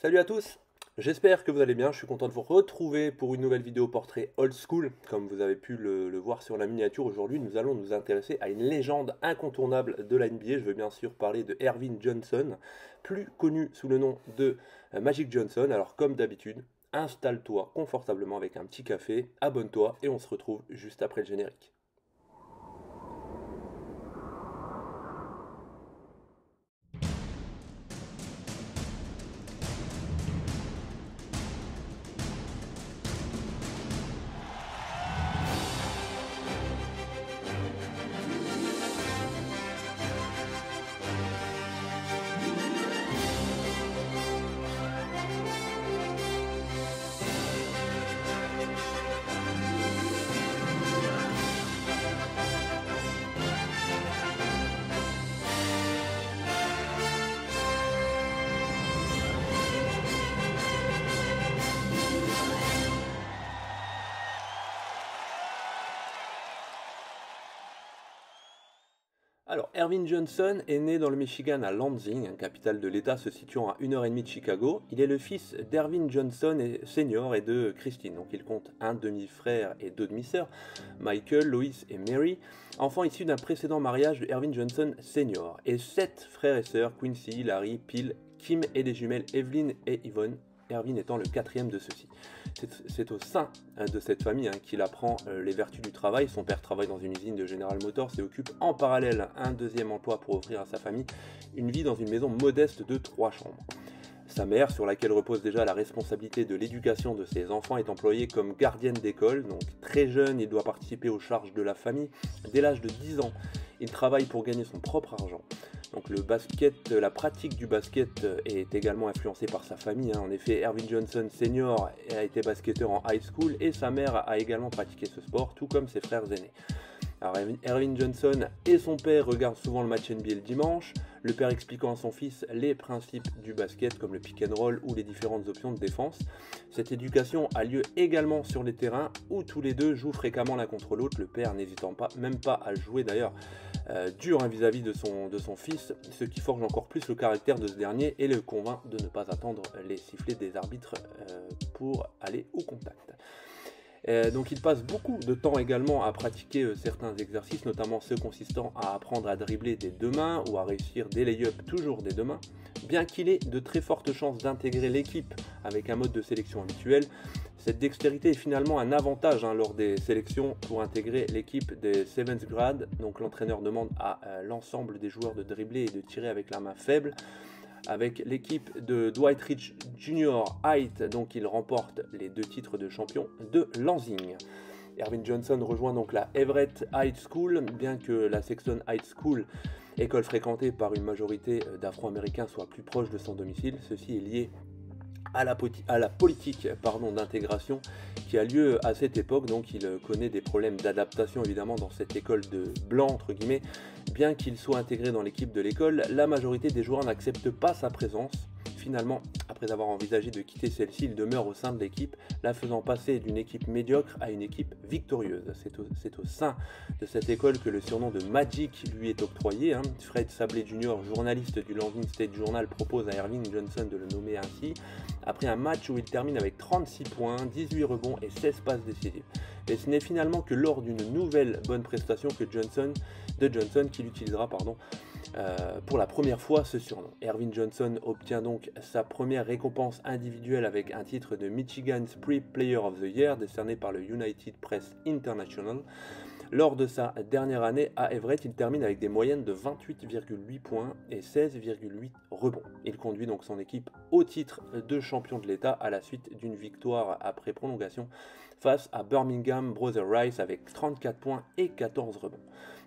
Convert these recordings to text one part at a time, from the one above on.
Salut à tous, j'espère que vous allez bien, je suis content de vous retrouver pour une nouvelle vidéo portrait old school. Comme vous avez pu le voir sur la miniature, aujourd'hui nous allons nous intéresser à une légende incontournable de la NBA. Je veux bien sûr parler de Ervin Johnson, plus connu sous le nom de Magic Johnson. Alors comme d'habitude, installe-toi confortablement avec un petit café, abonne-toi et on se retrouve juste après le générique. Alors, Ervin Johnson est né dans le Michigan à Lansing, capitale de l'État se situant à 1h30 de Chicago. Il est le fils d'Ervin Johnson Senior et de Christine, donc il compte un demi-frère et deux demi-sœurs, Michael, Lois et Mary, enfants issus d'un précédent mariage de Ervin Johnson Senior, et 7 frères et sœurs, Quincy, Larry, Phil, Kim et des jumelles Evelyn et Yvonne, Ervin étant le quatrième de ceux-ci. C'est au sein de cette famille qu'il apprend les vertus du travail. Son père travaille dans une usine de General Motors et occupe en parallèle un deuxième emploi pour offrir à sa famille une vie dans une maison modeste de 3 chambres. Sa mère, sur laquelle repose déjà la responsabilité de l'éducation de ses enfants, est employée comme gardienne d'école. Donc très jeune, il doit participer aux charges de la famille. Dès l'âge de 10 ans, il travaille pour gagner son propre argent. Donc le basket, la pratique du basket est également influencée par sa famille. En effet, Ervin Johnson Senior a été basketteur en high school et sa mère a également pratiqué ce sport, tout comme ses frères aînés. Alors Ervin Johnson et son père regardent souvent le match NBA le dimanche, le père expliquant à son fils les principes du basket comme le pick and roll ou les différentes options de défense. Cette éducation a lieu également sur les terrains où tous les deux jouent fréquemment l'un contre l'autre, le père n'hésitant même pas à jouer d'ailleurs dur vis-à-vis de son fils, ce qui forge encore plus le caractère de ce dernier et le convainc de ne pas attendre les sifflets des arbitres pour aller au contact. Donc il passe beaucoup de temps également à pratiquer certains exercices, notamment ceux consistant à apprendre à dribbler des deux mains ou à réussir des lay-ups toujours des deux mains. Bien qu'il ait de très fortes chances d'intégrer l'équipe avec un mode de sélection habituel, cette dextérité est finalement un avantage lors des sélections pour intégrer l'équipe des 7th grade. Donc l'entraîneur demande à l'ensemble des joueurs de dribbler et de tirer avec la main faible. Avec l'équipe de Dwight Rich Jr. Height, donc il remporte les 2 titres de champion de Lansing. Ervin Johnson rejoint donc la Everett High School, bien que la Sexton High School, école fréquentée par une majorité d'Afro-Américains, soit plus proche de son domicile. Ceci est lié à la politique d'intégration qui a lieu à cette époque. Donc il connaît des problèmes d'adaptation évidemment dans cette école de blanc entre guillemets. Bien qu'il soit intégré dans l'équipe de l'école, la majorité des joueurs n'acceptent pas sa présence. Finalement, après avoir envisagé de quitter celle-ci, il demeure au sein de l'équipe, la faisant passer d'une équipe médiocre à une équipe victorieuse. C'est au sein de cette école que le surnom de Magic lui est octroyé. Fred Sablé Jr., journaliste du Lansing State Journal, propose à Ervin Johnson de le nommer ainsi, après un match où il termine avec 36 points, 18 rebonds et 16 passes décisives. Et ce n'est finalement que lors d'une nouvelle bonne prestation que Johnson qu'il utilisera pour la première fois ce surnom. Ervin Johnson obtient donc sa première récompense individuelle avec un titre de Michigan Spree Player of the Year décerné par le United Press International. Lors de sa dernière année à Everett, il termine avec des moyennes de 28,8 points et 16,8 rebonds. Il conduit donc son équipe au titre de champion de l'État à la suite d'une victoire après prolongation face à Birmingham Brother Rice avec 34 points et 14 rebonds.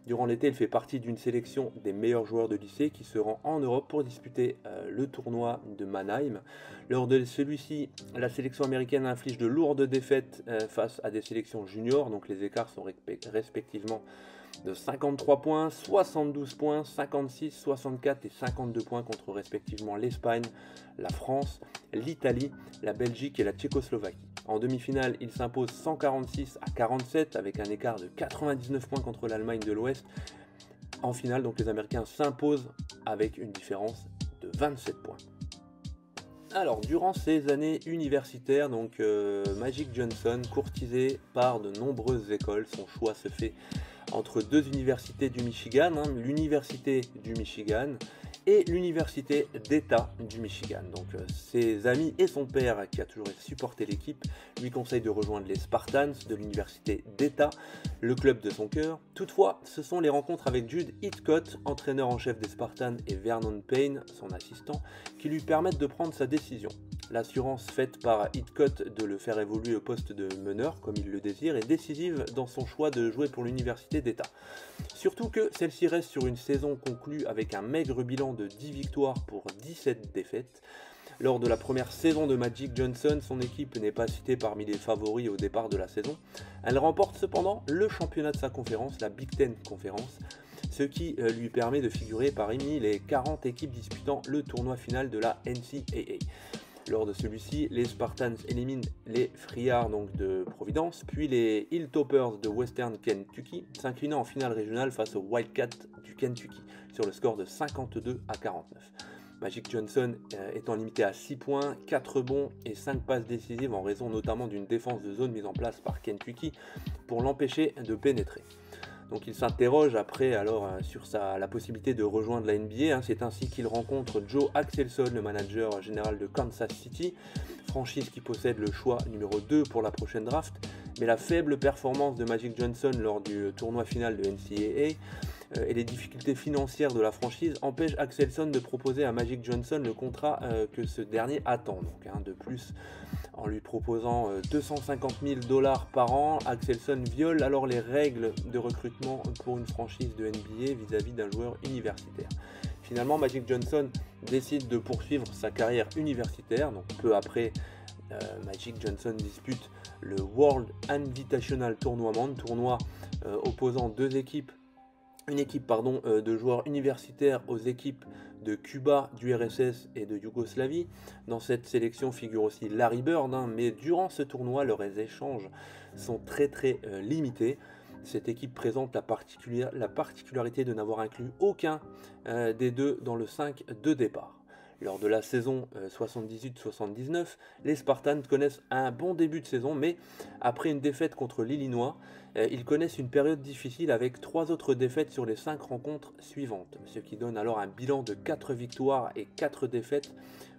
Durant l'été, il fait partie d'une sélection des meilleurs joueurs de lycée qui se rend en Europe pour disputer le tournoi de Mannheim. Lors de celui-ci, la sélection américaine inflige de lourdes défaites face à des sélections juniors, donc les écarts sont respectivement de 53 points, 72 points, 56, 64 et 52 points contre respectivement l'Espagne, la France, l'Italie, la Belgique et la Tchécoslovaquie. En demi-finale, il s'impose 146 à 47 avec un écart de 99 points contre l'Allemagne de l'Ouest. En finale, donc les Américains s'imposent avec une différence de 27 points. Alors, durant ses années universitaires, Magic Johnson, courtisé par de nombreuses écoles, son choix se fait entre deux universités du Michigan, l'université du Michigan et l'université d'État du Michigan. Ses amis et son père, qui a toujours supporté l'équipe, lui conseillent de rejoindre les Spartans de l'université d'État, le club de son cœur. Toutefois, ce sont les rencontres avec Judd Hitchcock, entraîneur en chef des Spartans, et Vernon Payne, son assistant, qui lui permettent de prendre sa décision. L'assurance faite par Hitchcock de le faire évoluer au poste de meneur, comme il le désire, est décisive dans son choix de jouer pour l'université d'État. Surtout que celle-ci reste sur une saison conclue avec un maigre bilan de 10 victoires pour 17 défaites. Lors de la première saison de Magic Johnson, son équipe n'est pas citée parmi les favoris au départ de la saison. Elle remporte cependant le championnat de sa conférence, la Big Ten Conference, ce qui lui permet de figurer parmi les 40 équipes disputant le tournoi final de la NCAA. Lors de celui-ci, les Spartans éliminent les Friars de Providence, puis les Hilltoppers de Western Kentucky, s'inclinant en finale régionale face aux Wildcats du Kentucky, sur le score de 52 à 49. Magic Johnson étant limité à 6 points, 4 rebonds et 5 passes décisives en raison notamment d'une défense de zone mise en place par Kentucky pour l'empêcher de pénétrer. Donc il s'interroge après sur la possibilité de rejoindre la NBA. C'est ainsi qu'il rencontre Joe Axelson, le manager général de Kansas City, franchise qui possède le choix numéro 2 pour la prochaine draft. Mais la faible performance de Magic Johnson lors du tournoi final de NCAA et les difficultés financières de la franchise empêchent Axelson de proposer à Magic Johnson le contrat que ce dernier attend. De plus, en lui proposant 250 000 $ par an, Axelson viole alors les règles de recrutement pour une franchise de NBA vis-à-vis d'un joueur universitaire. Finalement, Magic Johnson décide de poursuivre sa carrière universitaire. Peu après, Magic Johnson dispute le World Invitational Tournament, tournoi opposant une équipe de joueurs universitaires aux équipes de Cuba, du RSS et de Yougoslavie. Dans cette sélection figure aussi Larry Bird, mais durant ce tournoi, leurs échanges sont très limités. Cette équipe présente la particularité de n'avoir inclus aucun des deux dans le 5 de départ. Lors de la saison 78-79, les Spartans connaissent un bon début de saison, mais après une défaite contre l'Illinois, ils connaissent une période difficile avec 3 autres défaites sur les 5 rencontres suivantes, ce qui donne alors un bilan de 4 victoires et 4 défaites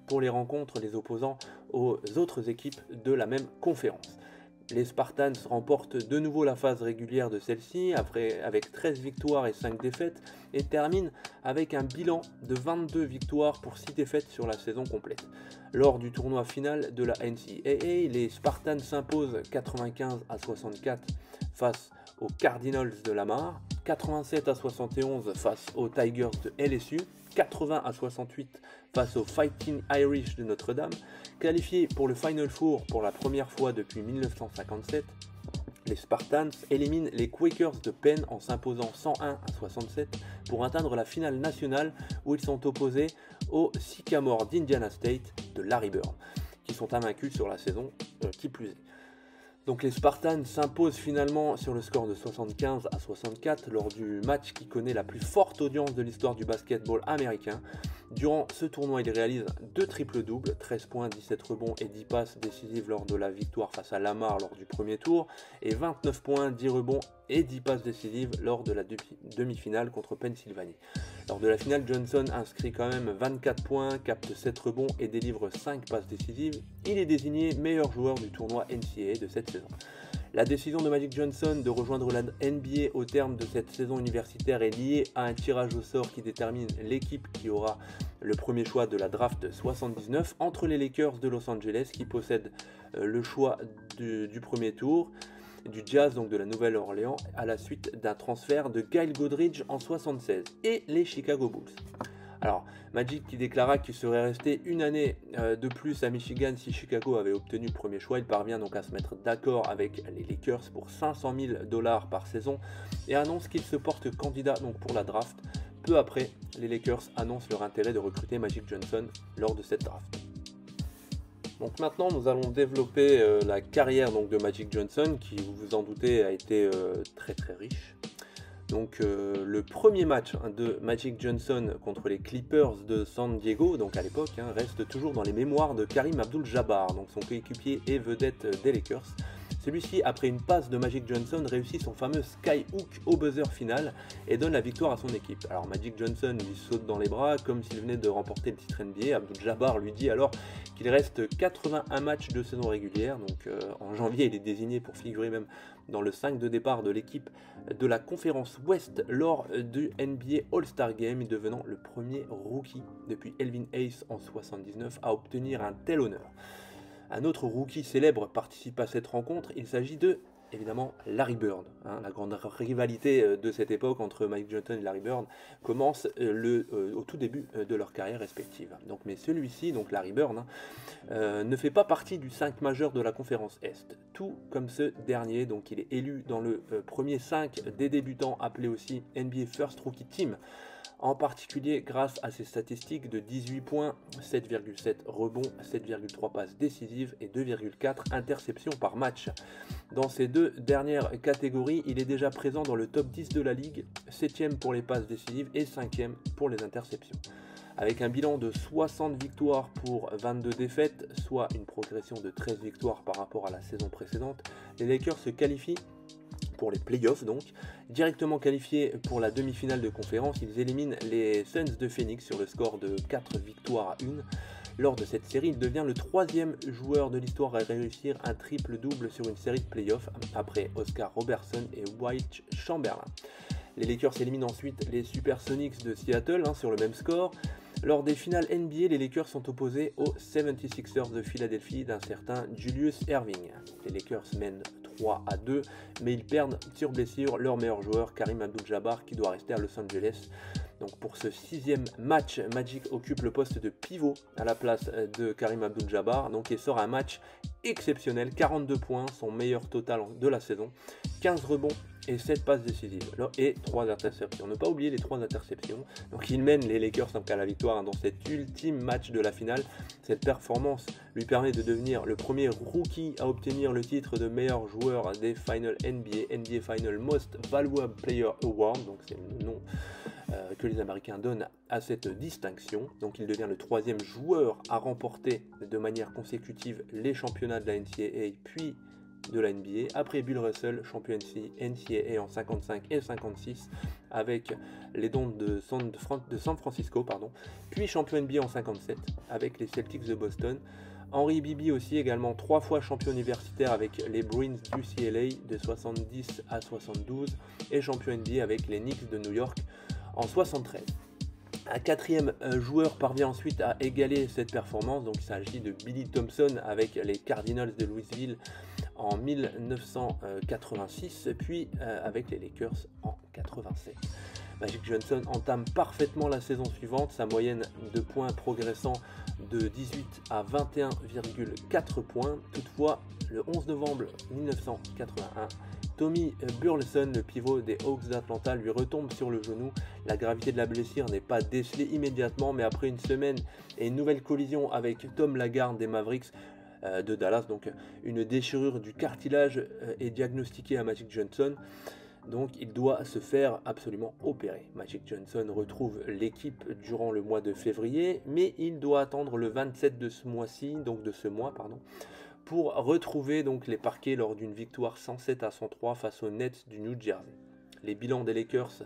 pour les rencontres les opposant aux autres équipes de la même conférence. Les Spartans remportent de nouveau la phase régulière de celle-ci avec 13 victoires et 5 défaites et terminent avec un bilan de 22 victoires pour 6 défaites sur la saison complète. Lors du tournoi final de la NCAA, les Spartans s'imposent 95 à 64 face aux Cardinals de Lamar, 87 à 71 face aux Tigers de LSU, 80 à 68 face aux Fighting Irish de Notre-Dame. Qualifiés pour le Final Four pour la première fois depuis 1957, les Spartans éliminent les Quakers de Penn en s'imposant 101 à 67 pour atteindre la finale nationale où ils sont opposés aux Sycamores d'Indiana State de Larry Bird, qui sont invaincus sur la saison qui plus est. Donc les Spartans s'imposent finalement sur le score de 75 à 64 lors du match qui connaît la plus forte audience de l'histoire du basketball américain. Durant ce tournoi, il réalise 2 triples-doubles, 13 points, 17 rebonds et 10 passes décisives lors de la victoire face à Lamar lors du premier tour, et 29 points, 10 rebonds et 10 passes décisives lors de la demi-finale contre Pennsylvanie. Lors de la finale, Johnson inscrit quand même 24 points, capte 7 rebonds et délivre 5 passes décisives. Il est désigné meilleur joueur du tournoi NCAA de cette saison. La décision de Magic Johnson de rejoindre la NBA au terme de cette saison universitaire est liée à un tirage au sort qui détermine l'équipe qui aura le premier choix de la draft 79 entre les Lakers de Los Angeles qui possèdent le choix du premier tour, du Jazz de la Nouvelle-Orléans à la suite d'un transfert de Kyle Goodridge en 76 et les Chicago Bulls. Alors, Magic qui déclara qu'il serait resté une année de plus à Michigan si Chicago avait obtenu le premier choix. Il parvient donc à se mettre d'accord avec les Lakers pour 500 000 $ par saison et annonce qu'il se porte candidat pour la draft. Peu après, les Lakers annoncent leur intérêt de recruter Magic Johnson lors de cette draft. Donc maintenant, nous allons développer la carrière de Magic Johnson qui, vous vous en doutez, a été très riche. Donc le premier match de Magic Johnson contre les Clippers de San Diego, donc à l'époque, reste toujours dans les mémoires de Kareem Abdul-Jabbar, donc son coéquipier et vedette des Lakers. Celui-ci, après une passe de Magic Johnson, réussit son fameux skyhook au buzzer final et donne la victoire à son équipe. Alors Magic Johnson lui saute dans les bras comme s'il venait de remporter le titre NBA. Abdul-Jabbar lui dit alors qu'il reste 81 matchs de saison régulière, donc en janvier il est désigné pour figurer même dans le 5 de départ de l'équipe de la conférence Ouest lors du NBA All-Star Game, devenant le premier rookie depuis Elvin Hayes en 79 à obtenir un tel honneur. Un autre rookie célèbre participe à cette rencontre, il s'agit de, évidemment, Larry Bird. La grande rivalité de cette époque entre Mike Johnson et Larry Bird commence au tout début de leur carrière respective. Donc, mais celui-ci, donc Larry Bird, ne fait pas partie du 5 majeur de la conférence Est, tout comme ce dernier. Donc il est élu dans le premier 5 des débutants, appelé aussi NBA First Rookie Team, en particulier grâce à ses statistiques de 18 points, 7,7 rebonds, 7,3 passes décisives et 2,4 interceptions par match. Dans ces deux dernières catégories, il est déjà présent dans le top 10 de la ligue, 7e pour les passes décisives et 5e pour les interceptions. Avec un bilan de 60 victoires pour 22 défaites, soit une progression de 13 victoires par rapport à la saison précédente, les Lakers se qualifient pour les playoffs, donc directement qualifiés pour la demi-finale de conférence. Ils éliminent les Suns de Phoenix sur le score de 4 victoires à 1. Lors de cette série, il devient le 3e joueur de l'histoire à réussir un triple-double sur une série de playoffs, après Oscar Robertson et Wilt Chamberlain. Les Lakers éliminent ensuite les Supersonics de Seattle sur le même score. Lors des finales NBA, les Lakers sont opposés aux 76ers de Philadelphie d'un certain Julius Erving. Les Lakers mènent 3-2, mais ils perdent sur blessure leur meilleur joueur, Kareem Abdul-Jabbar, qui doit rester à Los Angeles. Donc pour ce 6e match, Magic occupe le poste de pivot à la place de Kareem Abdul-Jabbar, donc il sort un match exceptionnel, 42 points, son meilleur total de la saison, 15 rebonds et 7 passes décisives et 3 interceptions. Ne pas oublier les 3 interceptions. Donc il mène les Lakers à la victoire dans cet ultime match de la finale. Cette performance lui permet de devenir le premier rookie à obtenir le titre de meilleur joueur des Finals NBA Final Most Valuable Player Award. Donc c'est le nom que les Américains donnent à cette distinction. Donc il devient le 3e joueur à remporter de manière consécutive les championnats de la NCAA puis de la NBA, après Bill Russell, champion NCAA en 55 et 56 avec les Dons de San Francisco, puis champion NBA en 57 avec les Celtics de Boston. Henry Bibi aussi, également 3 fois champion universitaire avec les Bruins d'UCLA de 70 à 72 et champion NBA avec les Knicks de New York en 73. Un 4e joueur parvient ensuite à égaler cette performance, donc il s'agit de Billy Thompson avec les Cardinals de Louisville en 1986, puis avec les Lakers en 87. Magic Johnson entame parfaitement la saison suivante, sa moyenne de points progressant de 18 à 21,4 points. Toutefois, le 11 novembre 1981, Tommy Burleson, le pivot des Hawks d'Atlanta, lui retombe sur le genou. La gravité de la blessure n'est pas décelée immédiatement, mais après une semaine et une nouvelle collision avec Tom Lagarde des Mavericks de Dallas, donc une déchirure du cartilage est diagnostiquée à Magic Johnson. Donc il doit se faire absolument opérer. Magic Johnson retrouve l'équipe durant le mois de février, mais il doit attendre le 27 de ce mois-ci, pour retrouver donc les parquets lors d'une victoire 107 à 103 face aux Nets du New Jersey. Les bilans des Lakers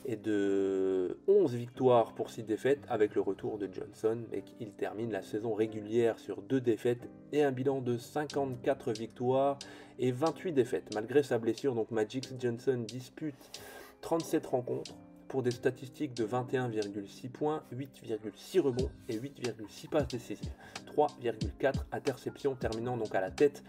est de 11 victoires pour 6 défaites avec le retour de Johnson, et il termine la saison régulière sur 2 défaites et un bilan de 54 victoires et 28 défaites. Malgré sa blessure, donc Magic Johnson dispute 37 rencontres pour des statistiques de 21,6 points, 8,6 rebonds et 8,6 passes décisives, 3,4 interceptions, terminant donc à la tête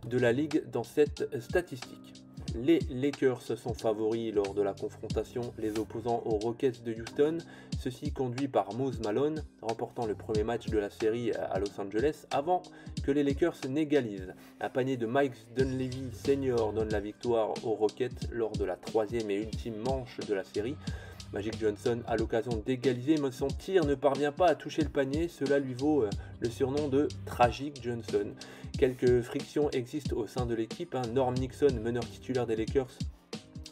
de la ligue dans cette statistique. Les Lakers sont favoris lors de la confrontation les opposant aux Rockets de Houston, ceci conduit par Mose Malone, remportant le premier match de la série à Los Angeles avant que les Lakers n'égalisent. Un panier de Mike Dunleavy Sr. donne la victoire aux Rockets lors de la 3e et ultime manche de la série. Magic Johnson a l'occasion d'égaliser, mais son tir ne parvient pas à toucher le panier. Cela lui vaut le surnom de Tragic Johnson. Quelques frictions existent au sein de l'équipe. Norm Nixon, meneur titulaire des Lakers,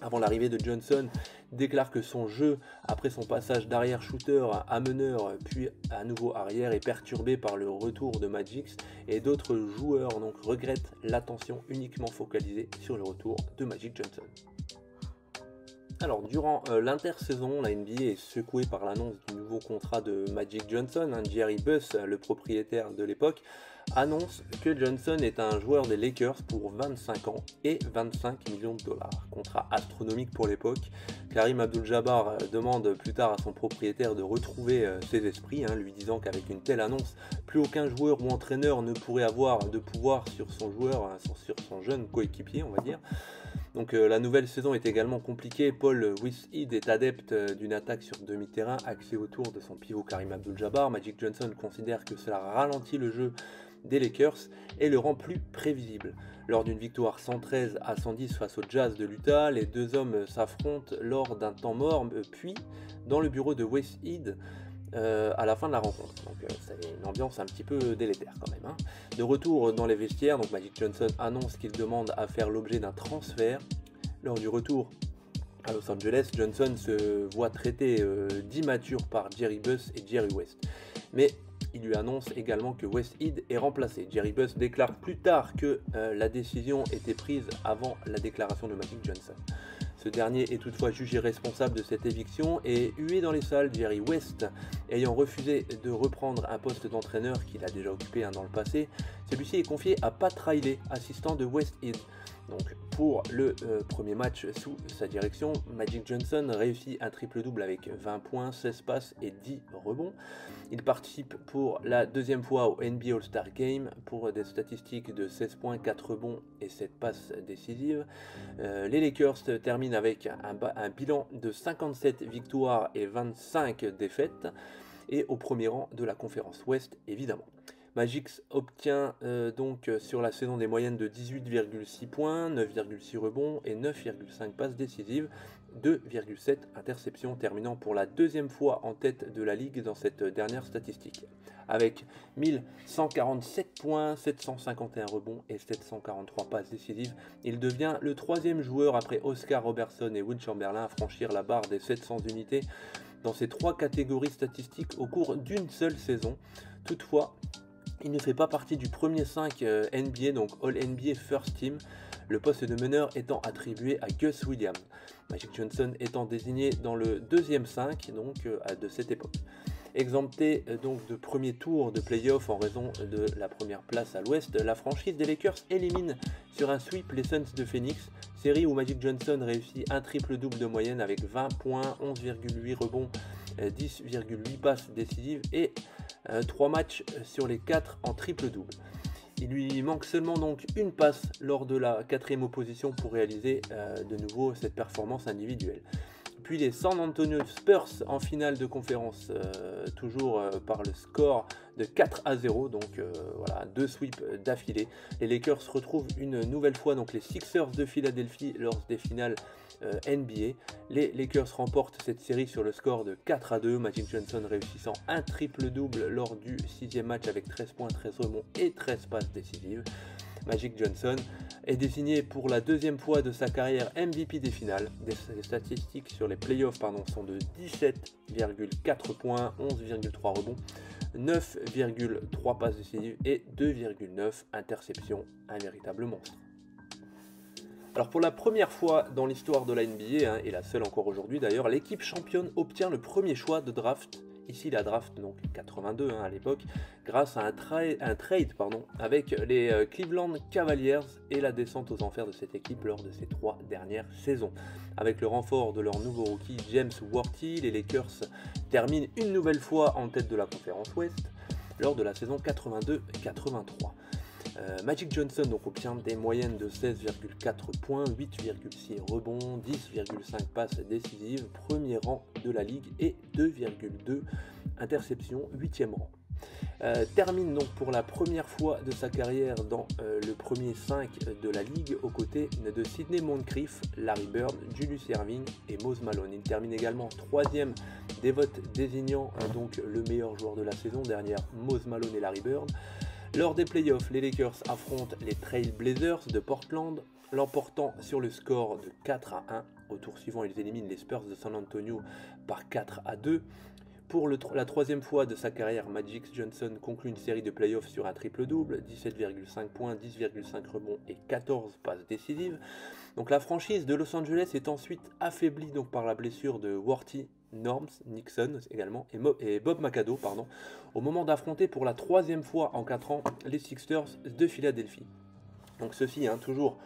avant l'arrivée de Johnson, déclare que son jeu, après son passage d'arrière-shooter à meneur, puis à nouveau arrière, est perturbé par le retour de Magix, et d'autres joueurs donc regrettent l'attention uniquement focalisée sur le retour de Magic Johnson. Alors, durant l'intersaison, la NBA est secouée par l'annonce du nouveau contrat de Magic Johnson. Jerry Buss, le propriétaire de l'époque, annonce que Johnson est un joueur des Lakers pour 25 ans et 25 millions de dollars. Contrat astronomique pour l'époque. Karim Abdul-Jabbar demande plus tard à son propriétaire de retrouver ses esprits, lui disant qu'avec une telle annonce, plus aucun joueur ou entraîneur ne pourrait avoir de pouvoir sur son joueur, sur son jeune coéquipier, on va dire. Donc la nouvelle saison est également compliquée. Paul Westhead est adepte d'une attaque sur demi-terrain axée autour de son pivot Karim Abdul-Jabbar. Magic Johnson considère que cela ralentit le jeu des Lakers et le rend plus prévisible. Lors d'une victoire 113 à 110 face au Jazz de l'Utah, les deux hommes s'affrontent lors d'un temps mort, puis dans le bureau de Westhead à la fin de la rencontre. Donc c'est une ambiance un petit peu délétère quand même. De retour dans les vestiaires, donc Magic Johnson annonce qu'il demande à faire l'objet d'un transfert. Lors du retour à Los Angeles, Johnson se voit traité d'immature par Jerry Buss et Jerry West. Mais il lui annonce également que Westhead est remplacé. Jerry Buss déclare plus tard que la décision était prise avant la déclaration de Magic Johnson. Ce dernier est toutefois jugé responsable de cette éviction et hué dans les salles. Jerry West ayant refusé de reprendre un poste d'entraîneur qu'il a déjà occupé dans le passé, celui-ci est confié à Pat Riley, assistant de Westhead. Donc pour le premier match sous sa direction, Magic Johnson réussit un triple-double avec 20 points, 16 passes et 10 rebonds. Il participe pour la deuxième fois au NBA All-Star Game pour des statistiques de 16 points, 4 rebonds et 7 passes décisives. Les Lakers terminent avec un bilan de 57 victoires et 25 défaites et au premier rang de la conférence Ouest évidemment. Magic obtient donc sur la saison des moyennes de 18,6 points, 9,6 rebonds et 9,5 passes décisives, 2,7 interceptions, terminant pour la deuxième fois en tête de la ligue dans cette dernière statistique. Avec 1147 points, 751 rebonds et 743 passes décisives, il devient le troisième joueur après Oscar Robertson et Will Chamberlain à franchir la barre des 700 unités dans ces trois catégories statistiques au cours d'une seule saison. Toutefois, il ne fait pas partie du premier 5 NBA, donc All NBA First Team, le poste de meneur étant attribué à Gus Williams. Magic Johnson étant désigné dans le deuxième 5 donc, de cette époque. Exempté donc de premier tour de play-off en raison de la première place à l'ouest, la franchise des Lakers élimine sur un sweep les Suns de Phoenix, série où Magic Johnson réussit un triple-double de moyenne avec 20 points, 11,8 rebonds, 10,8 passes décisives et 3 matchs sur les 4 en triple-double. Il lui manque seulement donc une passe lors de la quatrième opposition pour réaliser de nouveau cette performance individuelle. Puis les San Antonio Spurs en finale de conférence, toujours par le score de 4-0, donc voilà, 2 sweeps d'affilée. Les Lakers retrouvent une nouvelle fois donc les Sixers de Philadelphie lors des finales NBA. Les Lakers remportent cette série sur le score de 4-2, Magic Johnson réussissant un triple-double lors du 6e match avec 13 points, 13 rebonds et 13 passes décisives. Magic Johnson est désigné pour la deuxième fois de sa carrière MVP des finales. Les statistiques sur les playoffs sont de 17,4 points, 11,3 rebonds, 9,3 passes décisives et 2,9 interceptions. Un véritable monstre. Alors pour la première fois dans l'histoire de la NBA, et la seule encore aujourd'hui d'ailleurs, l'équipe championne obtient le premier choix de draft. Ici la draft donc 82 à l'époque, grâce à un trade avec les Cleveland Cavaliers et la descente aux enfers de cette équipe lors de ces 3 dernières saisons. Avec le renfort de leur nouveau rookie James Worthy, les Lakers terminent une nouvelle fois en tête de la conférence Ouest lors de la saison 82-83. Magic Johnson donc obtient des moyennes de 16,4 points, 8,6 rebonds, 10,5 passes décisives, premier rang de la ligue et 2,2 interceptions, 8e rang. Termine donc pour la première fois de sa carrière dans le premier 5 de la ligue aux côtés de Sidney Moncrief, Larry Bird, Julius Erving et Mose Malone. Il termine également 3e des votes désignant donc le meilleur joueur de la saison derrière Mose Malone et Larry Bird. Lors des playoffs, les Lakers affrontent les Trail Blazers de Portland, l'emportant sur le score de 4-1 Au tour suivant, ils éliminent les Spurs de San Antonio par 4-2. Pour la troisième fois de sa carrière, Magic Johnson conclut une série de playoffs sur un triple-double, 17,5 points, 10,5 rebonds et 14 passes décisives. Donc la franchise de Los Angeles est ensuite affaiblie donc par la blessure de Worthy, Norms, Nixon également et Bob McAdoo au moment d'affronter pour la troisième fois en 4 ans les Sixers de Philadelphie. Donc ceux-ci, toujours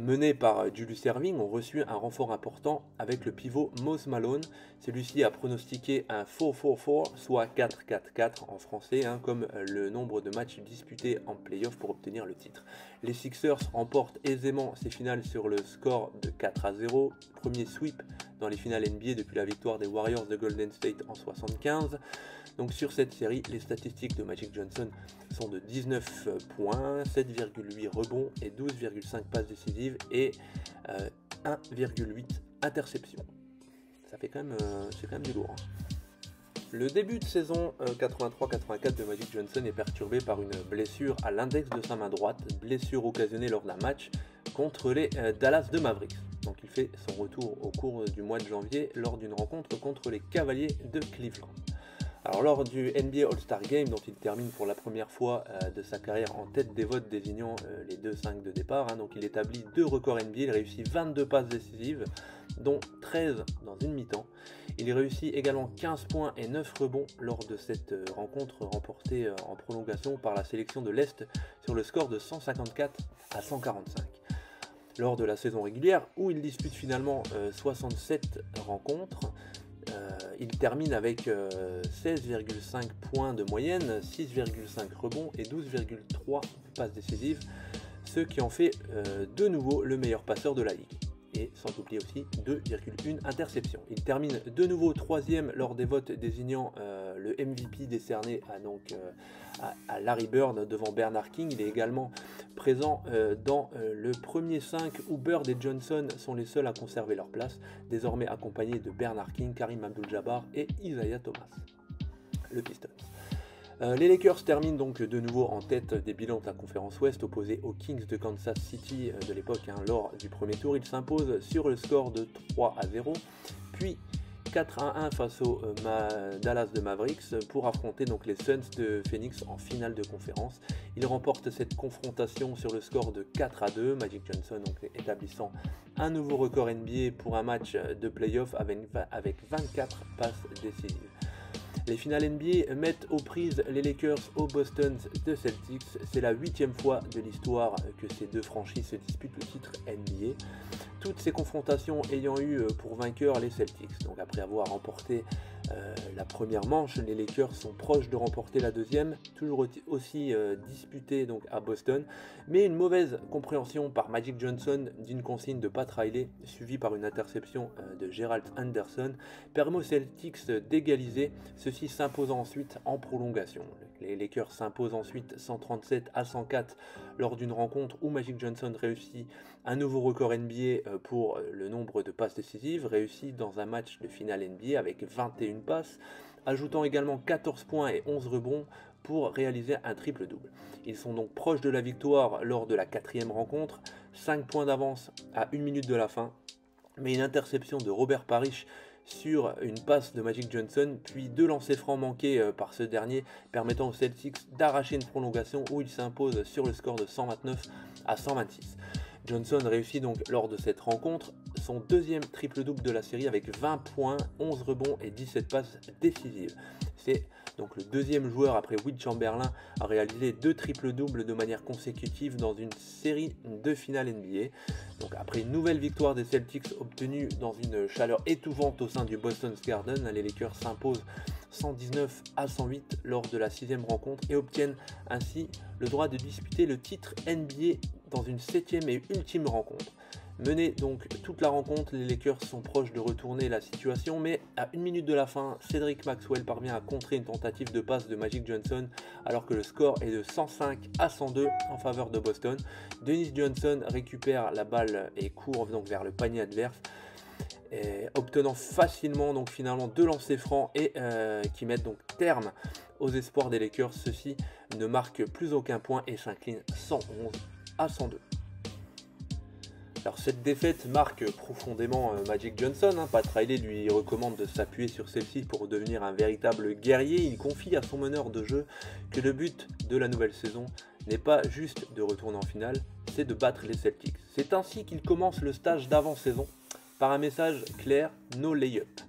menés par Julius Erving, ont reçu un renfort important avec le pivot Mose Malone. Celui-ci a pronostiqué un 4-4-4, soit 4-4-4 en français, comme le nombre de matchs disputés en playoff pour obtenir le titre. Les Sixers remportent aisément ces finales sur le score de 4-0, premier sweep dans les finales NBA depuis la victoire des Warriors de Golden State en 1975. Donc sur cette série, les statistiques de Magic Johnson sont de 19 points, 7,8 rebonds et 12,5 passes décisives et 1,8 interceptions. Ça fait c'est quand même du lourd. Le début de saison 83-84 de Magic Johnson est perturbé par une blessure à l'index de sa main droite, blessure occasionnée lors d'un match contre les Dallas de Mavericks. Donc il fait son retour au cours du mois de janvier lors d'une rencontre contre les Cavaliers de Cleveland. Alors lors du NBA All-Star Game, dont il termine pour la première fois de sa carrière en tête des votes désignant les 2-5 de départ, donc il établit 2 records NBA, il réussit 22 passes décisives, dont 13 dans une mi-temps. Il réussit également 15 points et 9 rebonds lors de cette rencontre remportée en prolongation par la sélection de l'Est sur le score de 154-145. Lors de la saison régulière, où il dispute finalement 67 rencontres, il termine avec 16,5 points de moyenne, 6,5 rebonds et 12,3 passes décisives, ce qui en fait de nouveau le meilleur passeur de la ligue. Et sans oublier aussi 2,1 interceptions. Il termine de nouveau 3e lors des votes désignant le MVP décerné à Larry Bird devant Bernard King. Il est également présent dans le premier 5 où Bird et Johnson sont les seuls à conserver leur place, désormais accompagnés de Bernard King, Karim Abdul-Jabbar et Isaiah Thomas, le Pistons. Les Lakers terminent donc de nouveau en tête des bilans de la conférence Ouest, opposés aux Kings de Kansas City de l'époque. Lors du premier tour, ils s'imposent sur le score de 3-0, puis 4-1 face aux Dallas de Mavericks pour affronter donc les Suns de Phoenix en finale de conférence. Ils remportent cette confrontation sur le score de 4-2, Magic Johnson donc établissant un nouveau record NBA pour un match de playoff avec 24 passes décisives. Les finales NBA mettent aux prises les Lakers aux Boston de Celtics. C'est la 8e fois de l'histoire que ces deux franchises se disputent le titre NBA. Toutes ces confrontations ayant eu pour vainqueur les Celtics. Donc après avoir remporté la première manche, les Lakers sont proches de remporter la deuxième, toujours aussi disputée donc à Boston, mais une mauvaise compréhension par Magic Johnson d'une consigne de Pat Riley, suivie par une interception de Gerald Anderson, permet aux Celtics d'égaliser, ceci s'imposant ensuite en prolongation. Les Lakers s'imposent ensuite 137-104 lors d'une rencontre où Magic Johnson réussit un nouveau record NBA pour le nombre de passes décisives, réussi dans un match de finale NBA avec 21 passes, ajoutant également 14 points et 11 rebonds pour réaliser un triple-double. Ils sont donc proches de la victoire lors de la 4e rencontre, 5 points d'avance à 1 minute de la fin, mais une interception de Robert Parrish sur une passe de Magic Johnson, puis 2 lancers francs manqués par ce dernier, permettant aux Celtics d'arracher une prolongation où ils s'imposent sur le score de 129-126. Johnson réussit donc lors de cette rencontre son 2e triple-double de la série avec 20 points, 11 rebonds et 17 passes décisives. C'est donc le 2e joueur après Wilt Chamberlain à réaliser 2 triples-doubles de manière consécutive dans une série de finales NBA. Donc après une nouvelle victoire des Celtics obtenue dans une chaleur étouffante au sein du Boston Garden, les Lakers s'imposent 119-108 lors de la 6e rencontre et obtiennent ainsi le droit de disputer le titre NBA dans une 7e et ultime rencontre. Menés donc toute la rencontre, les Lakers sont proches de retourner la situation, mais à 1 minute de la fin, Cedric Maxwell parvient à contrer une tentative de passe de Magic Johnson alors que le score est de 105-102 en faveur de Boston. Dennis Johnson récupère la balle et court donc vers le panier adverse, obtenant facilement donc finalement 2 lancers francs et qui mettent donc terme aux espoirs des Lakers. Ceux-ci ne marquent plus aucun point et s'inclinent 111-102. Alors cette défaite marque profondément Magic Johnson, Pat Riley lui recommande de s'appuyer sur celle-ci pour devenir un véritable guerrier. Il confie à son meneur de jeu que le but de la nouvelle saison n'est pas juste de retourner en finale, c'est de battre les Celtics. C'est ainsi qu'il commence le stage d'avant-saison par un message clair, no layup.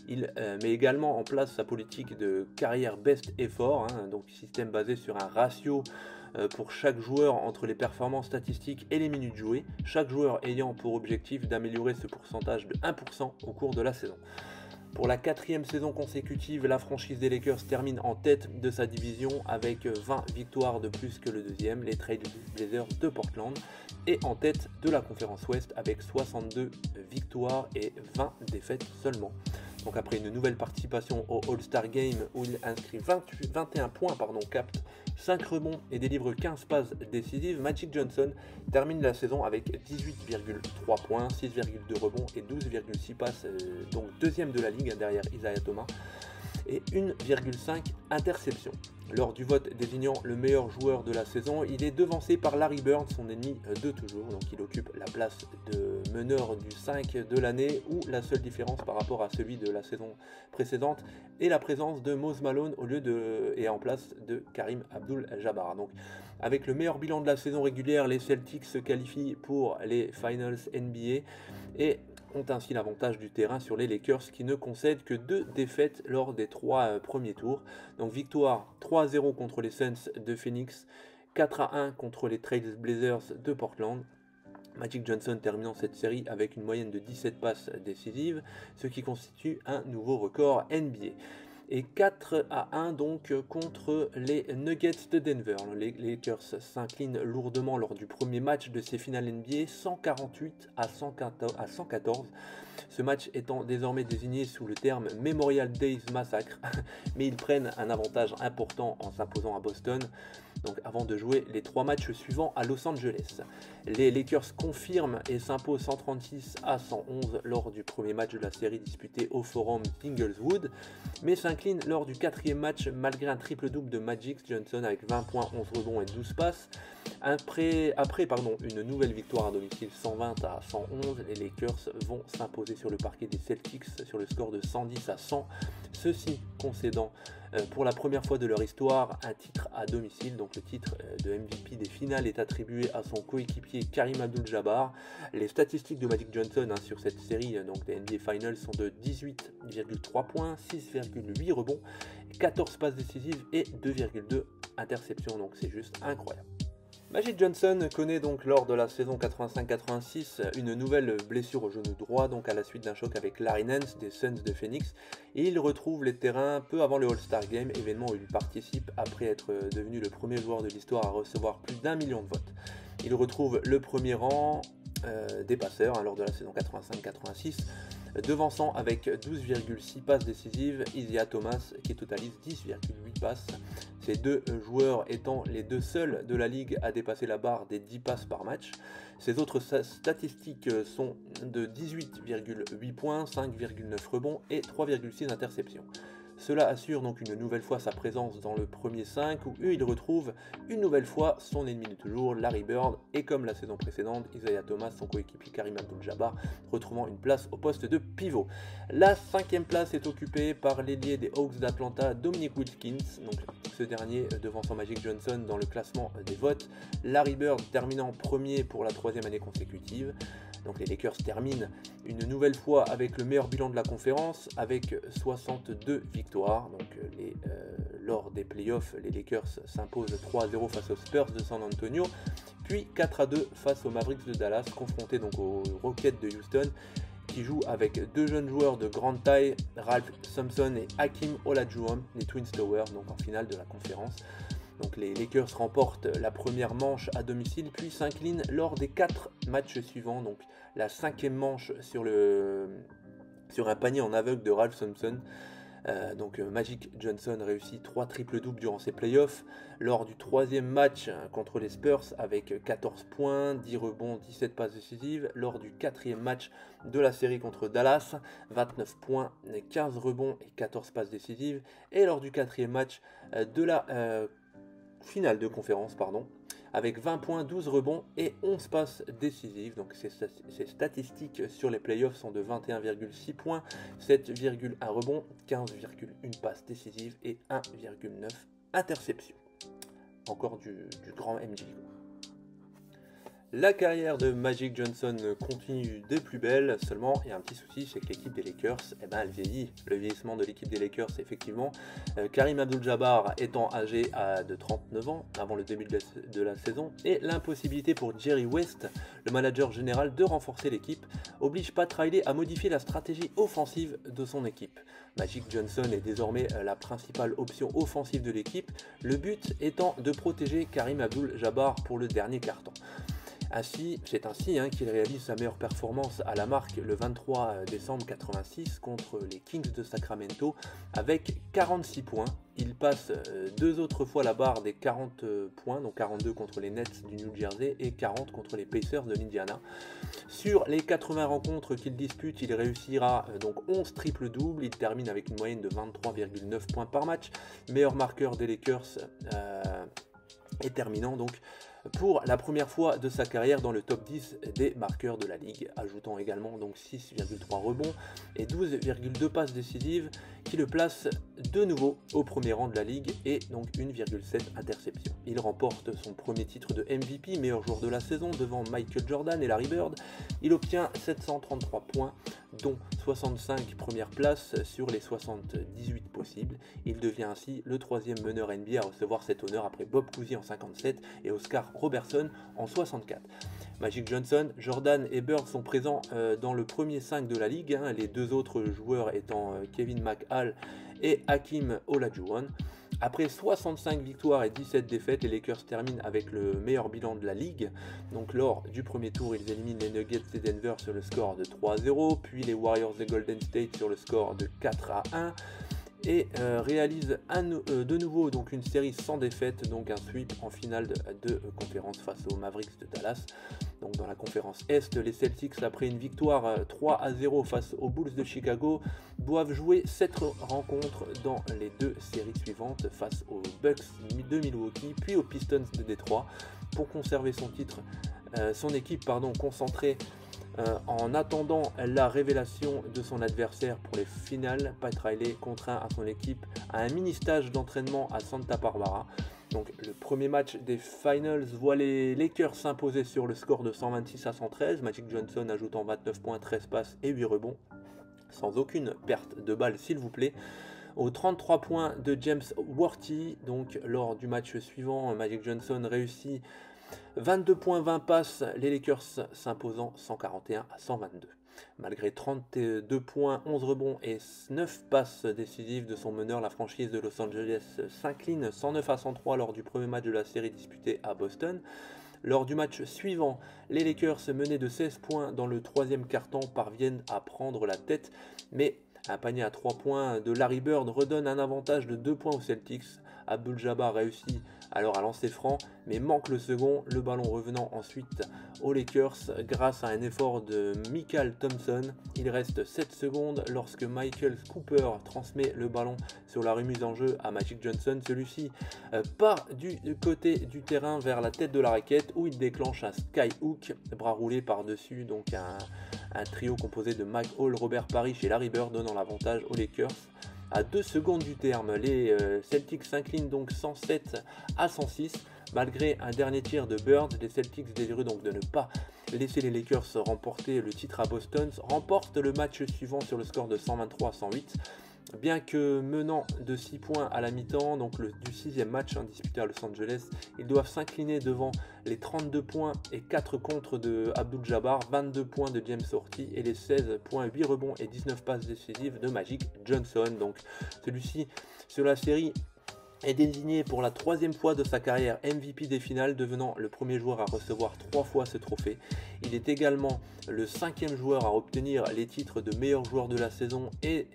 Il met également en place sa politique de carrière best effort, donc système basé sur un ratio pour chaque joueur entre les performances statistiques et les minutes jouées, chaque joueur ayant pour objectif d'améliorer ce pourcentage de 1% au cours de la saison. Pour la 4e saison consécutive, la franchise des Lakers termine en tête de sa division avec 20 victoires de plus que le deuxième, les Trail Blazers de Portland, et en tête de la conférence Ouest avec 62 victoires et 20 défaites seulement. Donc après une nouvelle participation au All-Star Game où il inscrit 21 points, capte 5 rebonds et délivre 15 passes décisives, Magic Johnson termine la saison avec 18,3 points, 6,2 rebonds et 12,6 passes, donc deuxième de la ligue derrière Isaiah Thomas, et 1,5 interceptions. Lors du vote désignant le meilleur joueur de la saison, il est devancé par Larry Bird, son ennemi de toujours, donc il occupe la place de meneur du 5 de l'année, où la seule différence par rapport à celui de la saison précédente est la présence de Mose Malone et en place de Karim Abdul-Jabbar. Donc avec le meilleur bilan de la saison régulière, les Celtics se qualifient pour les Finals NBA et ont ainsi l'avantage du terrain sur les Lakers qui ne concèdent que 2 défaites lors des 3 premiers tours. Donc victoire 3-0 contre les Suns de Phoenix, 4-1 contre les Trail Blazers de Portland. Magic Johnson terminant cette série avec une moyenne de 17 passes décisives, ce qui constitue un nouveau record NBA. Et 4-1 donc contre les Nuggets de Denver. Les Lakers s'inclinent lourdement lors du premier match de ces finales NBA, 148-114. Ce match étant désormais désigné sous le terme Memorial Days Massacre, mais ils prennent un avantage important en s'imposant à Boston, donc avant de jouer les 3 matchs suivants à Los Angeles. Les Lakers confirment et s'imposent 136-111 lors du premier match de la série disputé au Forum d'Inglewood, mais s'inclinent lors du 4e match malgré un triple-double de Magic Johnson avec 20 points, 11 rebonds et 12 passes. Après une nouvelle victoire à domicile 120-111, les Lakers vont s'imposer sur le parquet des Celtics sur le score de 110-100, ceci concédant pour la première fois de leur histoire un titre à domicile. Donc le titre de MVP des finales est attribué à son coéquipier Karim Abdul-Jabbar. Les statistiques de Magic Johnson sur cette série donc des NBA Finals sont de 18,3 points, 6,8 rebonds, 14 passes décisives et 2,2 interceptions, donc c'est juste incroyable. Magic Johnson connaît donc lors de la saison 85-86 une nouvelle blessure au genou droit, donc à la suite d'un choc avec Larry Nance des Suns de Phoenix, et il retrouve les terrains peu avant le All-Star Game, événement où il participe après être devenu le premier joueur de l'histoire à recevoir plus d'1 million de votes. Il retrouve le premier rang des passeurs lors de la saison 85-86, devançant avec 12,6 passes décisives Isaiah Thomas qui totalise 10,8 passes. Ces 2 joueurs étant les 2 seuls de la ligue à dépasser la barre des 10 passes par match. Ces autres statistiques sont de 18,8 points, 5,9 rebonds et 3,6 interceptions. Cela assure donc une nouvelle fois sa présence dans le premier 5 où il retrouve une nouvelle fois son ennemi de toujours, Larry Bird, et comme la saison précédente, Isaiah Thomas, son coéquipier Karim Abdul-Jabbar, retrouvant une place au poste de pivot. La 5e place est occupée par l'ailier des Hawks d'Atlanta, Dominique Wilkins, donc ce dernier devançant Magic Johnson dans le classement des votes, Larry Bird terminant premier pour la 3e année consécutive. Donc les Lakers terminent une nouvelle fois avec le meilleur bilan de la conférence avec 62 victoires. Donc lors des playoffs, les Lakers s'imposent 3-0 face aux Spurs de San Antonio, puis 4-2 face aux Mavericks de Dallas, confrontés donc aux Rockets de Houston, qui jouent avec 2 jeunes joueurs de grande taille, Ralph Sampson et Hakeem Olajuwon, les Twin Towers, donc en finale de la conférence. Donc les Lakers remportent la première manche à domicile, puis s'inclinent lors des 4 matchs suivants. Donc la 5e manche sur un panier en aveugle de Ralph Sampson. Magic Johnson réussit 3 triples-doubles durant ses playoffs. Lors du 3e match contre les Spurs avec 14 points, 10 rebonds, 17 passes décisives. Lors du 4e match de la série contre Dallas, 29 points, 15 rebonds et 14 passes décisives. Et lors du 4e match de la finale de conférence, avec 20 points, 12 rebonds et 11 passes décisives. Donc ses statistiques sur les playoffs sont de 21,6 points, 7,1 rebonds, 15,1 passes décisives et 1,9 interceptions. Encore du grand MJ. La carrière de Magic Johnson continue de plus belle, seulement il y a un petit souci, c'est que l'équipe des Lakers, elle vieillit. Le vieillissement de l'équipe des Lakers, effectivement. Karim Abdul-Jabbar étant âgé de 39 ans avant le début de la saison, et l'impossibilité pour Jerry West, le manager général, de renforcer l'équipe, oblige Pat Riley à modifier la stratégie offensive de son équipe. Magic Johnson est désormais la principale option offensive de l'équipe, le but étant de protéger Karim Abdul-Jabbar pour le dernier quart-temps. C'est ainsi qu'il réalise sa meilleure performance à la marque le 23 décembre 86 contre les Kings de Sacramento avec 46 points. Il passe deux autres fois la barre des 40 points, donc 42 contre les Nets du New Jersey et 40 contre les Pacers de l'Indiana. Sur les 80 rencontres qu'il dispute, il réussira donc 11 triples-doubles. Il termine avec une moyenne de 23,9 points par match. Meilleur marqueur des Lakers et terminant donc pour la première fois de sa carrière dans le top 10 des marqueurs de la ligue, ajoutant également donc 6,3 rebonds et 12,2 passes décisives qui le place de nouveau au premier rang de la ligue et donc 1,7 interceptions. Il remporte son premier titre de MVP, meilleur joueur de la saison, devant Michael Jordan et Larry Bird. Il obtient 733 points, dont 65 premières places sur les 78 possibles. Il devient ainsi le troisième meneur NBA à recevoir cet honneur après Bob Cousy en 57 et Oscar Robertson en 64. Magic Johnson, Jordan et Bird sont présents dans le premier 5 de la ligue, les deux autres joueurs étant Kevin McHale et Hakeem Olajuwon. Après 65 victoires et 17 défaites, les Lakers terminent avec le meilleur bilan de la ligue. Donc lors du premier tour, ils éliminent les Nuggets de Denver sur le score de 3-0, puis les Warriors de Golden State sur le score de 4-1. Et réalise de nouveau donc une série sans défaite, donc un sweep en finale de conférence face aux Mavericks de Dallas. Donc dans la conférence Est, les Celtics, après une victoire 3-0 face aux Bulls de Chicago, doivent jouer 7 rencontres dans les deux séries suivantes face aux Bucks de Milwaukee puis aux Pistons de Détroit. Pour conserver son équipe concentrée en attendant la révélation de son adversaire pour les finales, Pat Riley contraint à son équipe à un mini-stage d'entraînement à Santa Barbara. Donc le premier match des Finals voit les Lakers s'imposer sur le score de 126-113, Magic Johnson ajoutant 29 points, 13 passes et 8 rebonds, sans aucune perte de balle s'il vous plaît. Aux 33 points de James Worthy, donc lors du match suivant, Magic Johnson réussit 22 points, 20 passes, les Lakers s'imposant 141-122. Malgré 32 points, 11 rebonds et 9 passes décisives de son meneur, la franchise de Los Angeles s'incline 109-103 lors du premier match de la série disputée à Boston. Lors du match suivant, les Lakers menés de 16 points dans le troisième quart-temps parviennent à prendre la tête, mais un panier à 3 points de Larry Bird redonne un avantage de 2 points aux Celtics. Abdul-Jabbar réussit alors à lancer franc, mais manque le second, le ballon revenant ensuite aux Lakers grâce à un effort de Mychal Thompson. Il reste 7 secondes lorsque Michael Cooper transmet le ballon sur la remise en jeu à Magic Johnson. Celui-ci part du côté du terrain vers la tête de la raquette où il déclenche un skyhook, bras roulé par-dessus, donc un trio composé de Mike Hall, Robert Parrish et Larry Bird donnant l'avantage aux Lakers. À 2 secondes du terme, les Celtics s'inclinent donc 107-106. Malgré un dernier tir de Bird, les Celtics, désireux donc de ne pas laisser les Lakers remporter le titre à Boston, remportent le match suivant sur le score de 123-108. Bien que menant de 6 points à la mi-temps, donc du 6e match disputé à Los Angeles, ils doivent s'incliner devant les 32 points et 4 contres de Abdul-Jabbar, 22 points de James Worthy et les 16 points, 8 rebonds et 19 passes décisives de Magic Johnson. Donc celui-ci, sur la série, est désigné pour la 3e fois de sa carrière MVP des finales, devenant le premier joueur à recevoir 3 fois ce trophée. Il est également le 5e joueur à obtenir les titres de meilleur joueur de la saison et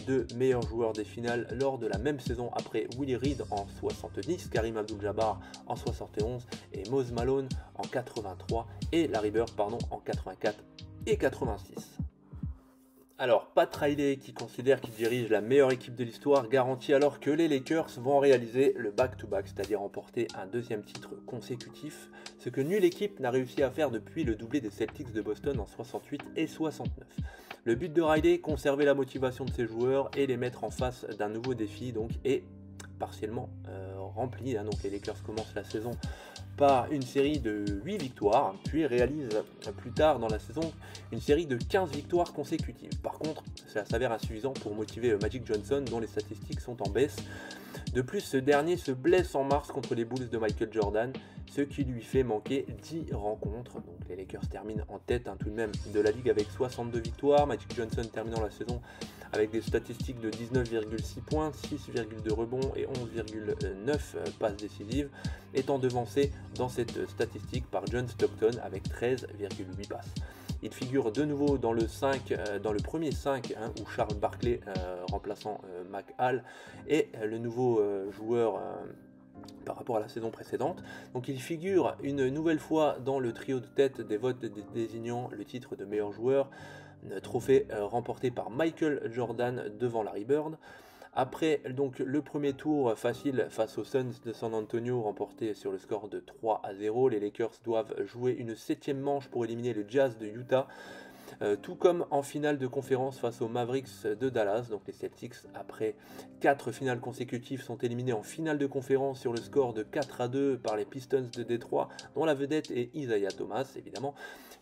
de meilleur joueur des finales lors de la même saison après Willie Reed en 70, Karim Abdul-Jabbar en 71 et Mose Malone en 83 et Larry Bird en 84 et 86. Alors, Pat Riley, qui considère qu'il dirige la meilleure équipe de l'histoire, garantit alors que les Lakers vont réaliser le back-to-back, c'est-à-dire remporter un deuxième titre consécutif, ce que nulle équipe n'a réussi à faire depuis le doublé des Celtics de Boston en 68 et 69. Le but de Riley, conserver la motivation de ses joueurs et les mettre en face d'un nouveau défi, donc, est partiellement rempli. Donc les Lakers commencent la saison par une série de 8 victoires, puis réalisent plus tard dans la saison une série de 15 victoires consécutives. Par contre, ça s'avère insuffisant pour motiver Magic Johnson, dont les statistiques sont en baisse. De plus, ce dernier se blesse en mars contre les Bulls de Michael Jordan, ce qui lui fait manquer 10 rencontres. Donc les Lakers terminent en tête tout de même de la ligue avec 62 victoires, Magic Johnson terminant la saison avec des statistiques de 19,6 points, 6,2 rebonds et 11,9 passes décisives, étant devancé dans cette statistique par John Stockton avec 13,8 passes. Il figure de nouveau dans le premier 5 où Charles Barkley remplaçant Mac Hall est le nouveau joueur par rapport à la saison précédente. Donc il figure une nouvelle fois dans le trio de tête des votes désignant le titre de meilleur joueur, trophée remporté par Michael Jordan devant Larry Bird. Après donc le premier tour facile face aux Suns de San Antonio remporté sur le score de 3-0, les Lakers doivent jouer une 7e manche pour éliminer le Jazz de Utah, tout comme en finale de conférence face aux Mavericks de Dallas. Donc les Celtics, après 4 finales consécutives, sont éliminés en finale de conférence sur le score de 4-2 par les Pistons de Détroit, dont la vedette est Isaiah Thomas évidemment.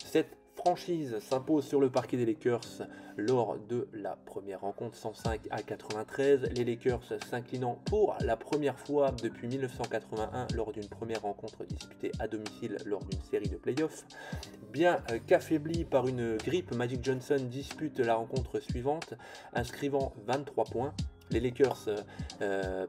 Cette franchise s'impose sur le parquet des Lakers lors de la première rencontre 105-93, les Lakers s'inclinant pour la première fois depuis 1981 lors d'une première rencontre disputée à domicile lors d'une série de playoffs. Bien qu'affaibli par une grippe, Magic Johnson dispute la rencontre suivante, inscrivant 23 points. Les Lakers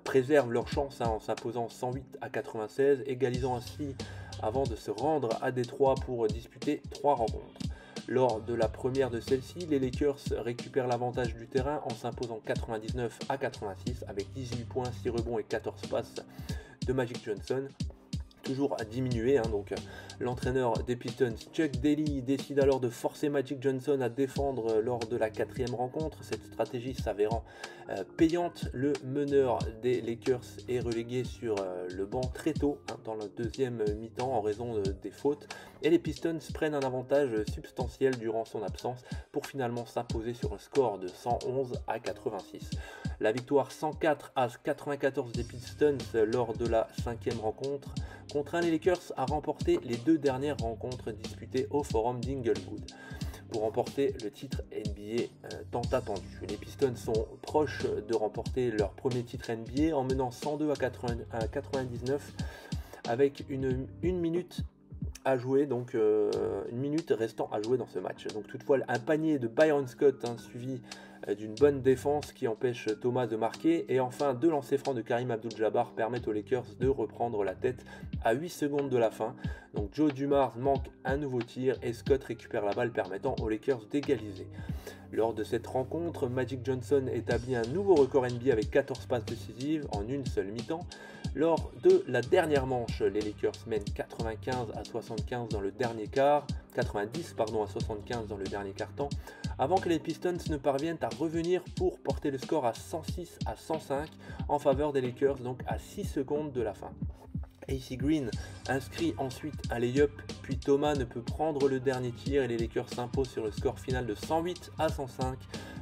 préservent leur chance en s'imposant 108-96, égalisant ainsi avant de se rendre à Détroit pour disputer 3 rencontres. Lors de la première de celle-ci, les Lakers récupèrent l'avantage du terrain en s'imposant 99-86 avec 18 points, 6 rebonds et 14 passes de Magic Johnson. Toujours à diminuer, donc l'entraîneur des Pistons, Chuck Daly, décide alors de forcer Magic Johnson à défendre lors de la 4e rencontre, cette stratégie s'avérant payante. Le meneur des Lakers est relégué sur le banc très tôt dans la 2e mi-temps en raison des fautes, et les Pistons prennent un avantage substantiel durant son absence pour finalement s'imposer sur un score de 111-86. La victoire 104-94 des Pistons lors de la 5e rencontre contraint les Lakers à remporter les 2 dernières rencontres disputées au Forum d'Inglewood pour remporter le titre NBA tant attendu. Les Pistons sont proches de remporter leur premier titre NBA en menant 102 à 99 avec une minute à jouer, donc une minute restant à jouer dans ce match. Donc toutefois un panier de Byron Scott suivi d'une bonne défense qui empêche Thomas de marquer, et enfin 2 lancers francs de Karim Abdul-Jabbar permettent aux Lakers de reprendre la tête à 8 secondes de la fin. Donc Joe Dumars manque un nouveau tir et Scott récupère la balle permettant aux Lakers d'égaliser. Lors de cette rencontre, Magic Johnson établit un nouveau record NBA avec 14 passes décisives en une seule mi-temps. Lors de la dernière manche, les Lakers mènent 95-75 dans le dernier quart, 90 à 75 dans le dernier quart-temps, avant que les Pistons ne parviennent à revenir pour porter le score à 106-105 en faveur des Lakers, donc à 6 secondes de la fin. AC Green inscrit ensuite un lay-up, puis Thomas ne peut prendre le dernier tir et les Lakers s'imposent sur le score final de 108-105.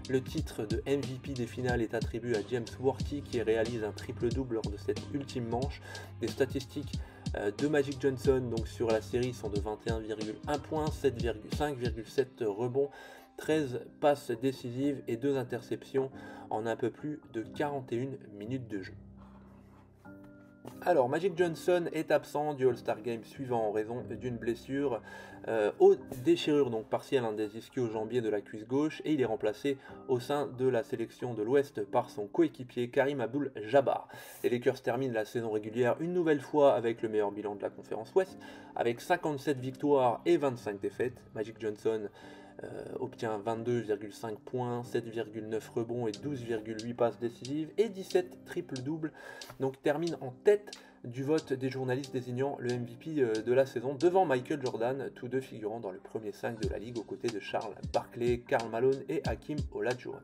Le titre de MVP des finales est attribué à James Worthy qui réalise un triple-double lors de cette ultime manche. Les statistiques de Magic Johnson donc sur la série sont de 21,1 points, 5,7 rebonds, 13 passes décisives et 2 interceptions en un peu plus de 41 minutes de jeu. Alors, Magic Johnson est absent du All-Star Game suivant en raison d'une blessure aux déchirures donc partielle des ischio-jambiers de la cuisse gauche, et il est remplacé au sein de la sélection de l'Ouest par son coéquipier Karim Abdul-Jabbar. Les Lakers terminent la saison régulière une nouvelle fois avec le meilleur bilan de la conférence Ouest, avec 57 victoires et 25 défaites. Magic Johnson obtient 22,5 points, 7,9 rebonds et 12,8 passes décisives et 17 triple-doubles, donc termine en tête du vote des journalistes désignant le MVP de la saison devant Michael Jordan, tous deux figurant dans le premier 5 de la ligue aux côtés de Charles Barkley, Karl Malone et Hakeem Olajuwon.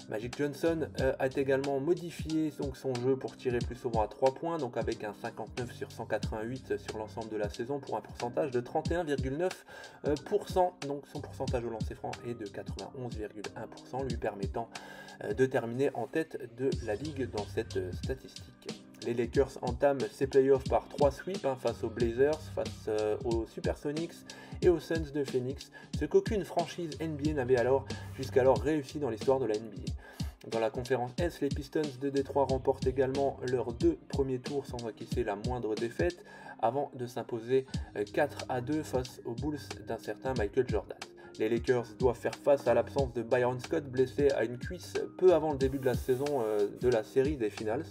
Magic Johnson a également modifié donc son jeu pour tirer plus souvent à 3 points, donc avec un 59 sur 188 sur l'ensemble de la saison pour un pourcentage de 31,9%, donc son pourcentage au lancer franc est de 91,1%, lui permettant de terminer en tête de la ligue dans cette statistique. Les Lakers entament ces playoffs par 3 sweeps face aux Blazers, face aux Supersonics et aux Suns de Phoenix, ce qu'aucune franchise NBA n'avait jusqu'alors réussi dans l'histoire de la NBA. Dans la conférence S, les Pistons de Détroit remportent également leurs 2 premiers tours sans encaisser la moindre défaite, avant de s'imposer 4-2 face aux Bulls d'un certain Michael Jordan. Les Lakers doivent faire face à l'absence de Byron Scott, blessé à une cuisse peu avant le début de la saison de la série des finals.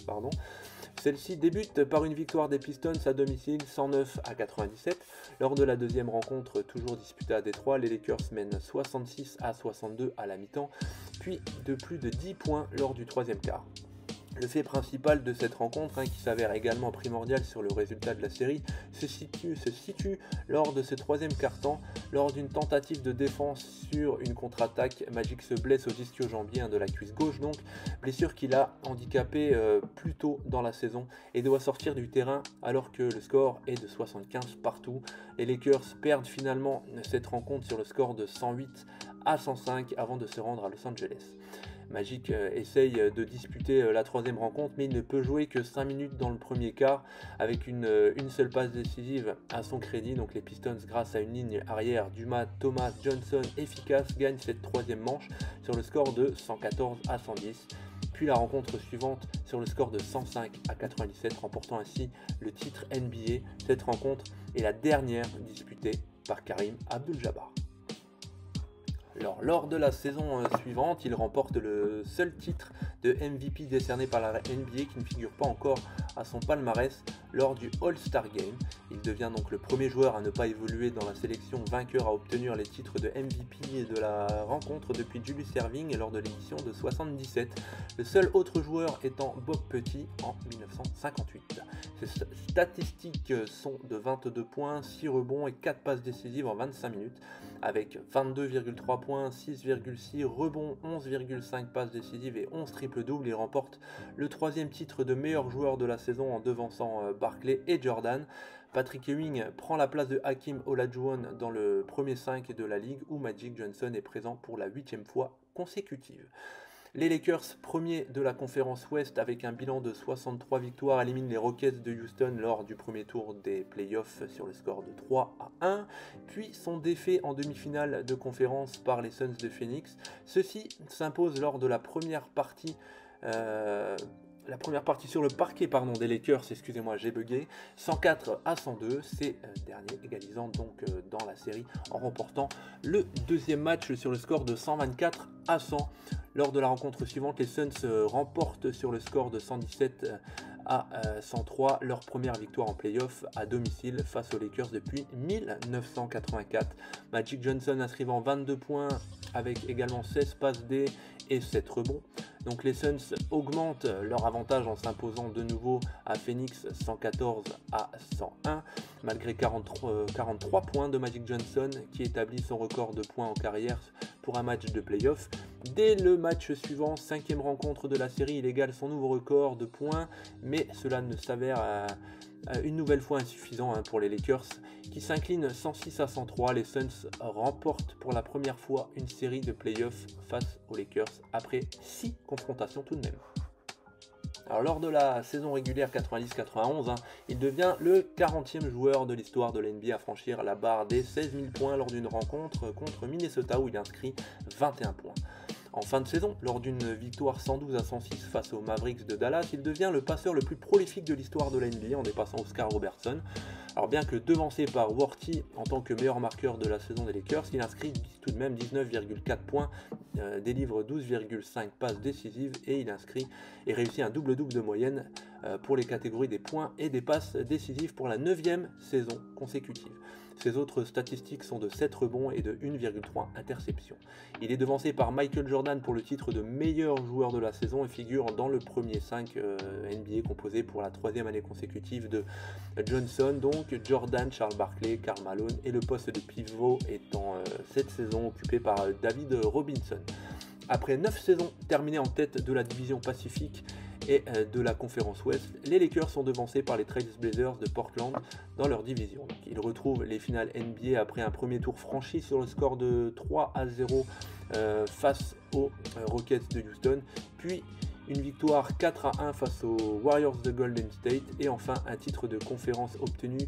Celle-ci débute par une victoire des Pistons à domicile 109-97. Lors de la deuxième rencontre, toujours disputée à Détroit, les Lakers mènent 66-62 à la mi-temps, puis de plus de 10 points lors du troisième quart. Le fait principal de cette rencontre, qui s'avère également primordial sur le résultat de la série, se situe lors de ce troisième quart-temps. Lors d'une tentative de défense sur une contre-attaque, Magic se blesse au ischio-jambier de la cuisse gauche, donc blessure qu'il a handicapé plus tôt dans la saison et doit sortir du terrain alors que le score est de 75 partout. Les Lakers perdent finalement cette rencontre sur le score de 108-105 avant de se rendre à Los Angeles. Magic essaye de disputer la troisième rencontre, mais il ne peut jouer que 5 minutes dans le premier quart avec une seule passe décisive à son crédit. Donc les Pistons, grâce à une ligne arrière Dumas, Thomas, Johnson efficace, gagnent cette troisième manche sur le score de 114-110. Puis la rencontre suivante sur le score de 105-97, remportant ainsi le titre NBA. Cette rencontre est la dernière disputée par Kareem Abdul-Jabbar. Lors de la saison suivante, il remporte le seul titre de MVP décerné par la NBA qui ne figure pas encore à son palmarès lors du All-Star Game. Il devient donc le premier joueur à ne pas évoluer dans la sélection vainqueur à obtenir les titres de MVP de la rencontre depuis Julius Erving lors de l'édition de 77, le seul autre joueur étant Bob Pettit en 1958. Ses statistiques sont de 22 points, 6 rebonds et 4 passes décisives en 25 minutes, avec 22,3 points, 6,6 rebonds, 11,5 passes décisives et 11 triple-doubles. Il remporte le 3e titre de meilleur joueur de la saison en devançant Barkley et Jordan. Patrick Ewing prend la place de Hakeem Olajuwon dans le premier 5 de la ligue où Magic Johnson est présent pour la 8e fois consécutive. Les Lakers, premiers de la conférence Ouest avec un bilan de 63 victoires, éliminent les Rockets de Houston lors du premier tour des playoffs sur le score de 3-1, puis sont défaits en demi-finale de conférence par les Suns de Phoenix. Ceux-ci s'imposent lors de la première partie sur le parquet des Lakers, j'ai bugué, 104-102, ces derniers égalisant donc dans la série en remportant le deuxième match sur le score de 124-100. Lors de la rencontre suivante, les Suns remportent sur le score de 117-103 leur première victoire en playoff à domicile face aux Lakers depuis 1984. Magic Johnson inscrivant 22 points avec également 16 passes D et 7 rebonds. Donc les Suns augmentent leur avantage en s'imposant de nouveau à Phoenix 114-101 malgré 43 points de Magic Johnson qui établit son record de points en carrière pour un match de playoff. Dès le match suivant, 5e rencontre de la série, il égale son nouveau record de points, mais cela ne s'avère une nouvelle fois insuffisant pour les Lakers qui s'inclinent 106-103. Les Suns remportent pour la première fois une série de playoffs face aux Lakers après 6 confrontations tout de même. Alors, lors de la saison régulière 90-91, il devient le 40e joueur de l'histoire de l'NBA à franchir la barre des 16 000 points lors d'une rencontre contre Minnesota où il inscrit 21 points. En fin de saison, lors d'une victoire 112-106 face aux Mavericks de Dallas, il devient le passeur le plus prolifique de l'histoire de la NBA en dépassant Oscar Robertson. Alors bien que devancé par Worthy en tant que meilleur marqueur de la saison des Lakers, il inscrit tout de même 19,4 points, délivre 12,5 passes décisives et il inscrit et réussit un double-double de moyenne pour les catégories des points et des passes décisives pour la 9e saison consécutive. Ses autres statistiques sont de 7 rebonds et de 1,3 interceptions. Il est devancé par Michael Jordan pour le titre de meilleur joueur de la saison et figure dans le premier 5 NBA composé pour la 3e année consécutive de Johnson, donc Jordan, Charles Barkley, Karl Malone et le poste de pivot étant cette saison occupé par David Robinson. Après 9 saisons terminées en tête de la division Pacifique et de la conférence Ouest, les Lakers sont devancés par les Trail Blazers de Portland dans leur division. Donc, ils retrouvent les finales NBA après un premier tour franchi sur le score de 3-0 face aux Rockets de Houston, puis une victoire 4-1 face aux Warriors de Golden State et enfin un titre de conférence obtenu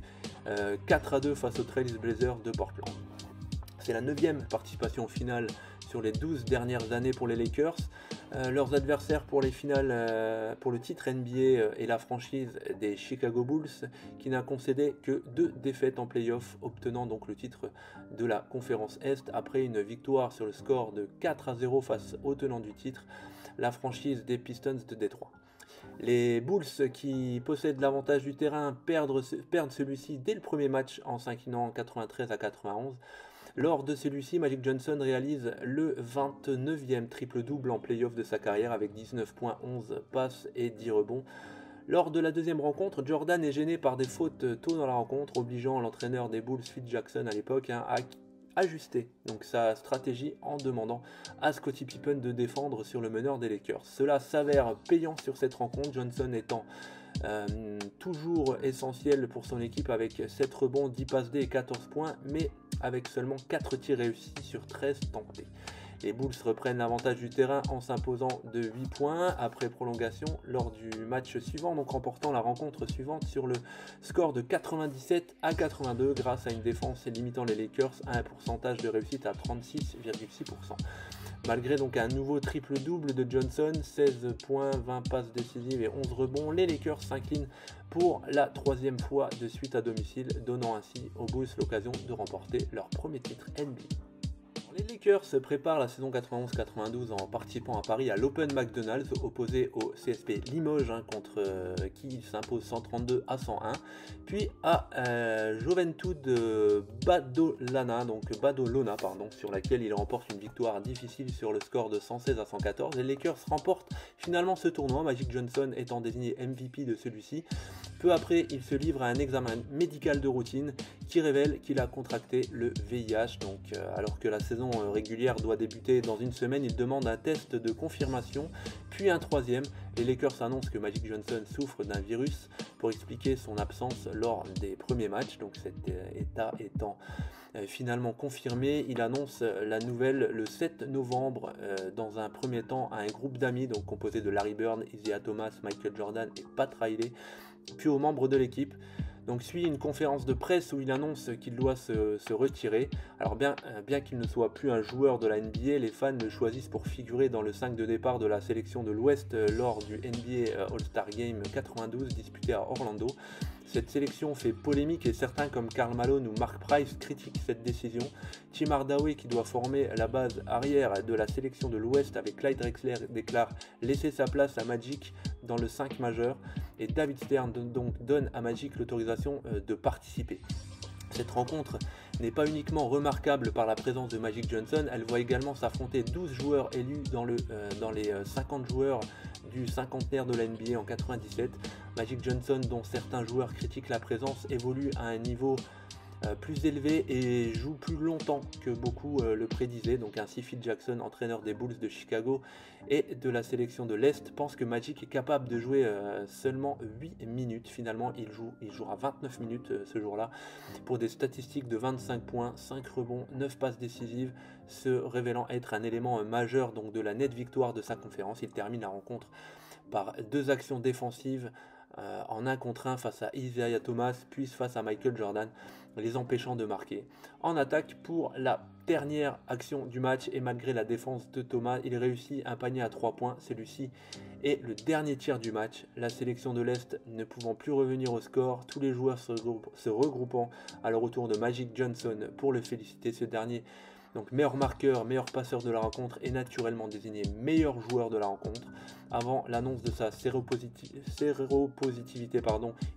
4-2 face aux Trail Blazers de Portland. C'est la 9e participation au final sur les 12 dernières années pour les Lakers. Leurs adversaires pour les finales pour le titre NBA et la franchise des Chicago Bulls qui n'a concédé que 2 défaites en playoff, obtenant donc le titre de la conférence Est après une victoire sur le score de 4-0 face au tenant du titre, la franchise des Pistons de Détroit. Les Bulls, qui possèdent l'avantage du terrain, perdent celui-ci dès le premier match en s'inclinant 93-91. Lors de celui-ci, Magic Johnson réalise le 29e triple-double en play-off de sa carrière avec 19 points, 11 passes et 10 rebonds. Lors de la deuxième rencontre, Jordan est gêné par des fautes tôt dans la rencontre, obligeant l'entraîneur des Bulls, Phil Jackson à l'époque, à ajuster donc sa stratégie en demandant à Scottie Pippen de défendre sur le meneur des Lakers. Cela s'avère payant sur cette rencontre, Johnson étant toujours essentiel pour son équipe avec 7 rebonds, 10 passes D et 14 points, mais avec seulement 4 tirs réussis sur 13 tentés. Les Bulls reprennent l'avantage du terrain en s'imposant de 8 points après prolongation lors du match suivant, donc remportant la rencontre suivante sur le score de 97-82 grâce à une défense limitant les Lakers à un pourcentage de réussite à 36,6%. Malgré donc un nouveau triple-double de Johnson, 16 points, 20 passes décisives et 11 rebonds, les Lakers s'inclinent pour la 3e fois de suite à domicile, donnant ainsi aux Bulls l'occasion de remporter leur premier titre NBA. Les Lakers se préparent la saison 91-92 en participant à Paris à l'Open McDonald's opposé au CSP Limoges contre qui il s'impose 132-101, puis à Juventud Badalona, sur laquelle il remporte une victoire difficile sur le score de 116-114. Les Lakers remportent finalement ce tournoi, Magic Johnson étant désigné MVP de celui-ci. Peu après, il se livre à un examen médical de routine qui révèle qu'il a contracté le VIH. Donc, alors que la saison régulière doit débuter dans une semaine, il demande un test de confirmation, puis un troisième. Les Lakers annoncent que Magic Johnson souffre d'un virus pour expliquer son absence lors des premiers matchs. Donc cet état étant finalement confirmé, il annonce la nouvelle le 7 novembre dans un premier temps à un groupe d'amis donc composé de Larry Bird, Isaiah Thomas, Michael Jordan et Pat Riley, puis aux membres de l'équipe. Donc suit une conférence de presse où il annonce qu'il doit se retirer. Alors bien qu'il ne soit plus un joueur de la NBA, les fans le choisissent pour figurer dans le 5 de départ de la sélection de l'Ouest lors du NBA All-Star Game 92 disputé à Orlando. Cette sélection fait polémique et certains comme Karl Malone ou Mark Price critiquent cette décision. Tim Hardaway, qui doit former la base arrière de la sélection de l'Ouest avec Clyde Drexler, déclare laisser sa place à Magic dans le 5 majeur et David Stern donne à Magic l'autorisation de participer. Cette rencontre n'est pas uniquement remarquable par la présence de Magic Johnson, elle voit également s'affronter 12 joueurs élus dans les 50 joueurs du cinquantenaire de la NBA en 97. Magic Johnson, dont certains joueurs critiquent la présence, évolue à un niveau plus élevé et joue plus longtemps que beaucoup le prédisaient. Donc ainsi Phil Jackson, entraîneur des Bulls de Chicago et de la sélection de l'Est, pense que Magic est capable de jouer seulement 8 minutes. Finalement il jouera 29 minutes ce jour-là pour des statistiques de 25 points, 5 rebonds, 9 passes décisives, se révélant être un élément majeur donc de la nette victoire de sa conférence. Il termine la rencontre par 2 actions défensives en 1 contre 1 face à Isaiah Thomas, puis face à Michael Jordan, les empêchant de marquer. En attaque, pour la dernière action du match, et malgré la défense de Thomas, il réussit un panier à 3 points. Celui-ci est le dernier tir du match. La sélection de l'Est ne pouvant plus revenir au score, tous les joueurs se regroupant à le retour de Magic Johnson pour le féliciter. Ce dernier, donc meilleur marqueur, meilleur passeur de la rencontre, est naturellement désigné meilleur joueur de la rencontre. Avant l'annonce de sa séropositivité,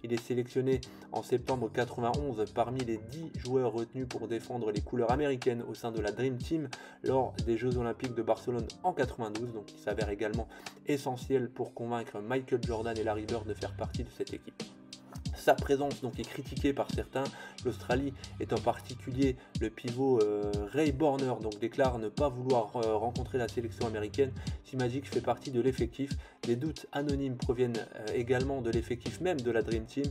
il est sélectionné en septembre 91 parmi les 10 joueurs retenus pour défendre les couleurs américaines au sein de la Dream Team lors des Jeux Olympiques de Barcelone en 92. Donc il s'avère également essentiel pour convaincre Michael Jordan et Larry Bird de faire partie de cette équipe. Sa présence donc est critiquée par certains. L'Australie, et en particulier le pivot Ray Borner, donc déclare ne pas vouloir rencontrer la sélection américaine si Magic fait partie de l'effectif. Des doutes anonymes proviennent également de l'effectif même de la Dream Team.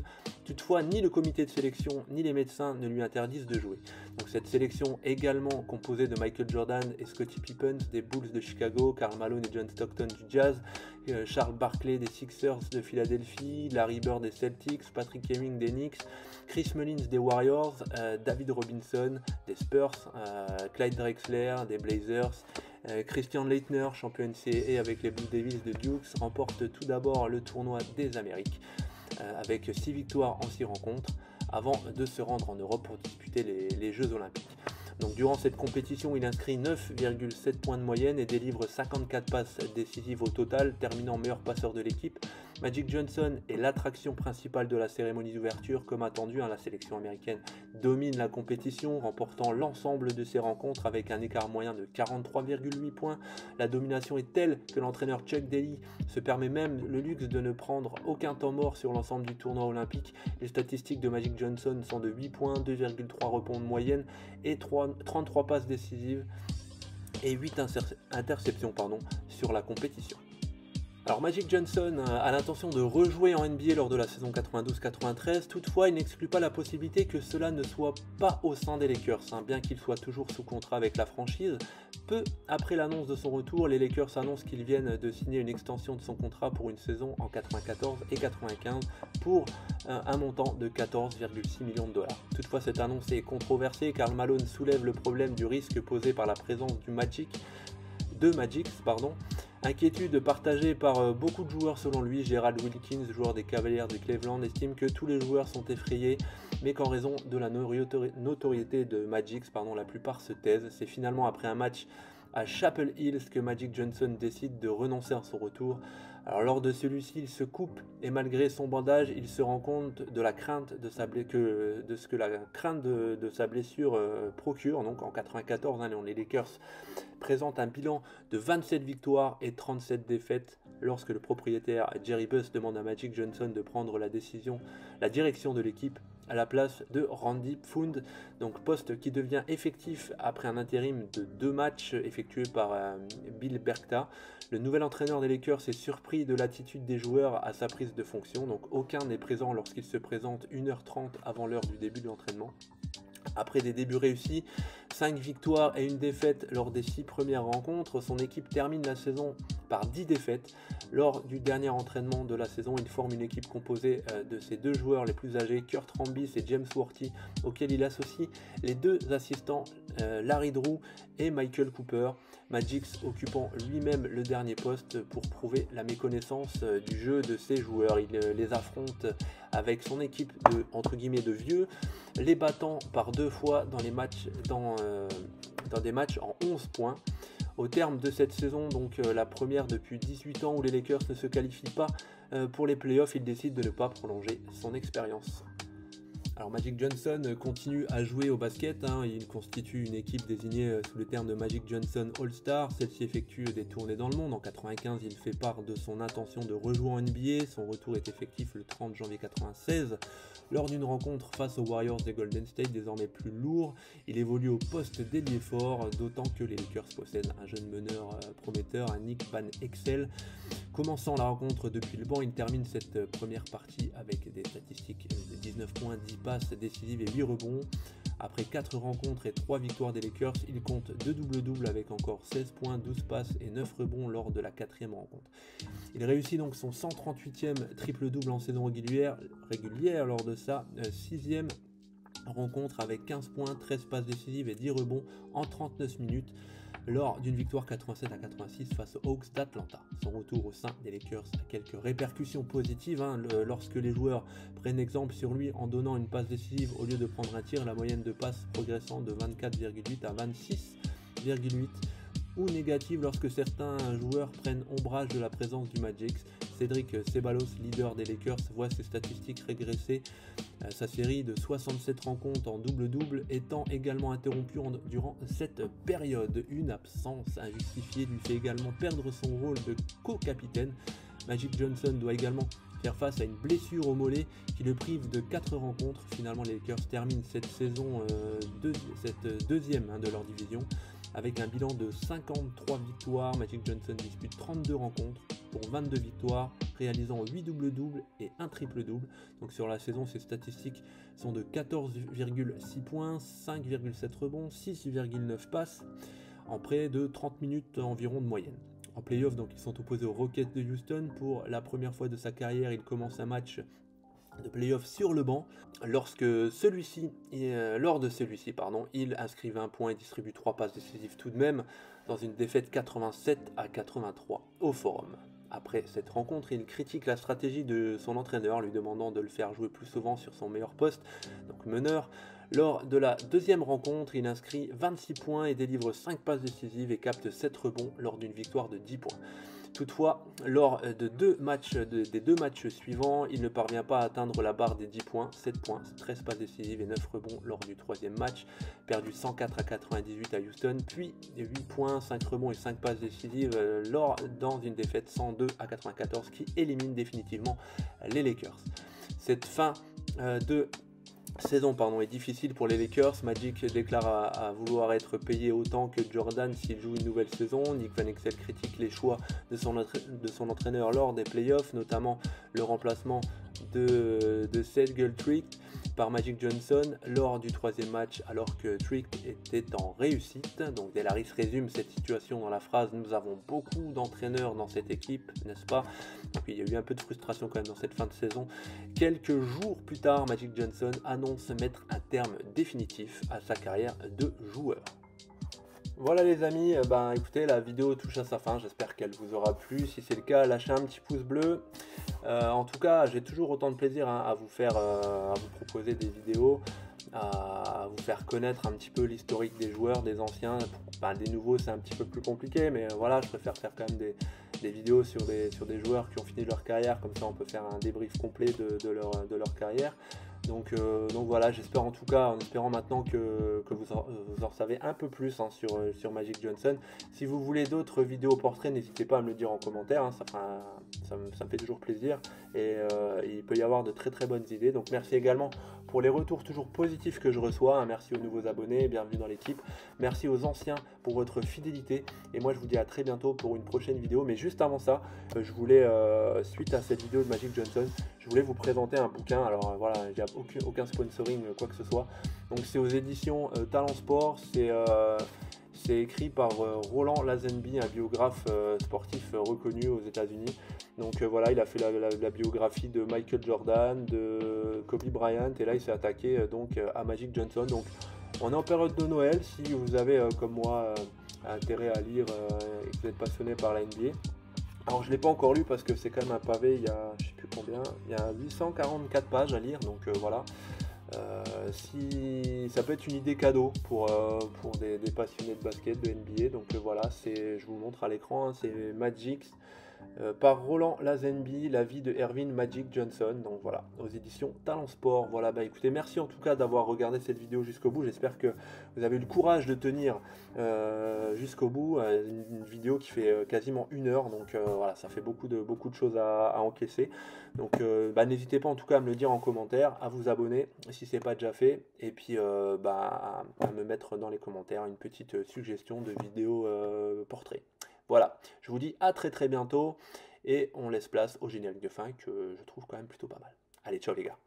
Toutefois, ni le comité de sélection ni les médecins ne lui interdisent de jouer. Donc cette sélection également composée de Michael Jordan et Scottie Pippen des Bulls de Chicago, Karl Malone et John Stockton du Jazz, Charles Barkley des Sixers de Philadelphie, Larry Bird des Celtics, Patrick Ewing des Knicks, Chris Mullins des Warriors, David Robinson des Spurs, Clyde Drexler des Blazers, Christian Laettner, champion NCAA avec les Blue Devils de Duke, remporte tout d'abord le tournoi des Amériques avec 6 victoires en 6 rencontres avant de se rendre en Europe pour disputer les Jeux Olympiques. Donc durant cette compétition, il inscrit 9,7 points de moyenne et délivre 54 passes décisives au total, terminant meilleur passeur de l'équipe. Magic Johnson est l'attraction principale de la cérémonie d'ouverture. Comme attendu, la sélection américaine domine la compétition, remportant l'ensemble de ses rencontres avec un écart moyen de 43,8 points. La domination est telle que l'entraîneur Chuck Daly se permet même le luxe de ne prendre aucun temps mort sur l'ensemble du tournoi olympique. Les statistiques de Magic Johnson sont de 8 points, 2,3 rebonds de moyenne et 33 passes décisives et 8 interceptions sur la compétition. Alors Magic Johnson a l'intention de rejouer en NBA lors de la saison 92-93, toutefois il n'exclut pas la possibilité que cela ne soit pas au sein des Lakers, bien qu'il soit toujours sous contrat avec la franchise. Peu après l'annonce de son retour, les Lakers annoncent qu'ils viennent de signer une extension de son contrat pour une saison en 94 et 95 pour un montant de 14,6 millions de dollars. Toutefois cette annonce est controversée. Karl Malone soulève le problème du risque posé par la présence de Magic. Inquiétude partagée par beaucoup de joueurs selon lui. Gerald Wilkins, joueur des Cavaliers de Cleveland, estime que tous les joueurs sont effrayés, mais qu'en raison de la notoriété de Magic, la plupart se taisent. C'est finalement après un match à Chapel Hill que Magic Johnson décide de renoncer à son retour. Alors lors de celui-ci, il se coupe et malgré son bandage, il se rend compte de la crainte de ce que la crainte de sa blessure procure. Donc en 94, les Lakers présentent un bilan de 27 victoires et 37 défaites lorsque le propriétaire Jerry Buss demande à Magic Johnson de prendre la direction de l'équipe à la place de Randy Pfund, donc poste qui devient effectif après un intérim de 2 matchs effectué par Bill Berkta. Le nouvel entraîneur des Lakers est surpris de l'attitude des joueurs à sa prise de fonction, donc aucun n'est présent lorsqu'il se présente 1h30 avant l'heure du début de l'entraînement. Après des débuts réussis, 5 victoires et 1 défaite lors des 6 premières rencontres, son équipe termine la saison par 10 défaites. Lors du dernier entraînement de la saison, il forme une équipe composée de ses 2 joueurs les plus âgés, Kurt Rambis et James Worthy, auxquels il associe les 2 assistants Larry Drew et Michael Cooper, Magic occupant lui-même le dernier poste pour prouver la méconnaissance du jeu de ses joueurs. Il les affronte avec son équipe de vieux, les battant par 2 fois dans des matchs en 11 points. Au terme de cette saison, donc la première depuis 18 ans où les Lakers ne se qualifient pas pour les playoffs, il décide de ne pas prolonger son expérience. Alors Magic Johnson continue à jouer au basket, il constitue une équipe désignée sous le terme de Magic Johnson All-Star. Celle-ci effectue des tournées dans le monde. En 95, il fait part de son intention de rejouer en NBA. Son retour est effectif le 30 janvier 96. Lors d'une rencontre face aux Warriors des Golden State, désormais plus lourd, il évolue au poste d'ailier fort, d'autant que les Lakers possèdent un jeune meneur prometteur, un Nick Van Exel. Commençant la rencontre depuis le banc, il termine cette première partie avec des statistiques de 19 points, 10 passes décisives et 8 rebonds. Après 4 rencontres et 3 victoires des Lakers, il compte 2 double-doubles avec encore 16 points, 12 passes et 9 rebonds lors de la 4e rencontre. Il réussit donc son 138e triple-double en saison régulière lors de sa 6e rencontre avec 15 points, 13 passes décisives et 10 rebonds en 39 minutes lors d'une victoire 87-86 face aux Hawks d'Atlanta. Son retour au sein des Lakers a quelques répercussions positives lorsque les joueurs prennent exemple sur lui en donnant une passe décisive au lieu de prendre un tir, la moyenne de passes progressant de 24,8 à 26,8, ou négative lorsque certains joueurs prennent ombrage de la présence du Magic. Cédric Ceballos, leader des Lakers, voit ses statistiques régresser, sa série de 67 rencontres en double-double étant également interrompue durant cette période. Une absence injustifiée lui fait également perdre son rôle de co-capitaine. Magic Johnson doit également faire face à une blessure au mollet qui le prive de 4 rencontres. Finalement, les Lakers terminent cette saison cette deuxième de leur division avec un bilan de 53 victoires. Magic Johnson dispute 32 rencontres pour 22 victoires, réalisant 8 double-doubles et 1 triple-double. Donc sur la saison, ses statistiques sont de 14,6 points, 5,7 rebonds, 6,9 passes, en près de 30 minutes environ de moyenne. En playoff, donc ils sont opposés aux Rockets de Houston. Pour la première fois de sa carrière, il commence un match de playoff sur le banc. Lors de celui-ci, il inscrit 20 points et distribue 3 passes décisives tout de même dans une défaite 87-83 au Forum. Après cette rencontre, il critique la stratégie de son entraîneur, lui demandant de le faire jouer plus souvent sur son meilleur poste, donc meneur. Lors de la deuxième rencontre, il inscrit 26 points et délivre 5 passes décisives et capte 7 rebonds lors d'une victoire de 10 points. Toutefois, lors des deux matchs suivants, il ne parvient pas à atteindre la barre des 10 points, 7 points, 13 passes décisives et 9 rebonds lors du troisième match, perdu 104-98 à Houston, puis 8 points, 5 rebonds et 5 passes décisives dans une défaite 102-94 qui élimine définitivement les Lakers. Cette fin de saison est difficile pour les Lakers. Magic déclare à vouloir être payé autant que Jordan s'il joue une nouvelle saison. Nick Van Exel critique les choix de son entraîneur lors des playoffs, notamment le remplacement de Sergei Trick par Magic Johnson lors du troisième match alors que Trick était en réussite. Donc Delaris résume cette situation dans la phrase: nous avons beaucoup d'entraîneurs dans cette équipe, n'est-ce pas? Donc il y a eu un peu de frustration quand même dans cette fin de saison. Quelques jours plus tard, Magic Johnson annonce mettre un terme définitif à sa carrière de joueur. Voilà les amis, écoutez, la vidéo touche à sa fin, j'espère qu'elle vous aura plu. Si c'est le cas, lâchez un petit pouce bleu. En tout cas, j'ai toujours autant de plaisir à vous proposer des vidéos, à vous faire connaître un petit peu l'historique des joueurs, des anciens. Des nouveaux, c'est un petit peu plus compliqué, mais voilà, je préfère faire quand même des vidéos sur des joueurs qui ont fini leur carrière, comme ça on peut faire un débrief complet de leur carrière. Donc voilà, j'espère en tout cas, en espérant maintenant que vous en savez un peu plus sur Magic Johnson. Si vous voulez d'autres vidéos portraits, n'hésitez pas à me le dire en commentaire, ça me fait toujours plaisir. Et il peut y avoir de très très bonnes idées. Donc merci également pour les retours toujours positifs que je reçois. Merci aux nouveaux abonnés, bienvenue dans l'équipe. Merci aux anciens pour votre fidélité. Et moi je vous dis à très bientôt pour une prochaine vidéo. Mais juste avant ça, je voulais, suite à cette vidéo de Magic Johnson, je voulais vous présenter un bouquin. Alors voilà, il n'y a aucun sponsoring, quoi que ce soit. Donc c'est aux éditions Talent Sport. C'est écrit par Roland Lazenby, un biographe sportif reconnu aux États-Unis. Donc voilà, il a fait la biographie de Michael Jordan, de Kobe Bryant, et là il s'est attaqué à Magic Johnson. Donc on est en période de Noël. Si vous avez comme moi intérêt à lire et que vous êtes passionné par la NBA. Alors je ne l'ai pas encore lu parce que c'est quand même un pavé, il y a je sais plus combien, il y a 844 pages à lire, donc voilà. Si ça peut être une idée cadeau pour des passionnés de basket, de NBA. Donc voilà, je vous montre à l'écran, c'est Magic par Roland Lazenby, la vie de Earvin Magic Johnson. Donc voilà, aux éditions Talent Sport. Voilà, écoutez, merci en tout cas d'avoir regardé cette vidéo jusqu'au bout. J'espère que vous avez eu le courage de tenir jusqu'au bout. Une vidéo qui fait quasiment 1 heure, donc voilà, ça fait beaucoup de choses à encaisser. Donc n'hésitez pas en tout cas à me le dire en commentaire, à vous abonner si ce n'est pas déjà fait, et puis à me mettre dans les commentaires une petite suggestion de vidéo portrait. Voilà, je vous dis à très très bientôt, et on laisse place au générique de fin que je trouve quand même plutôt pas mal. Allez, ciao les gars.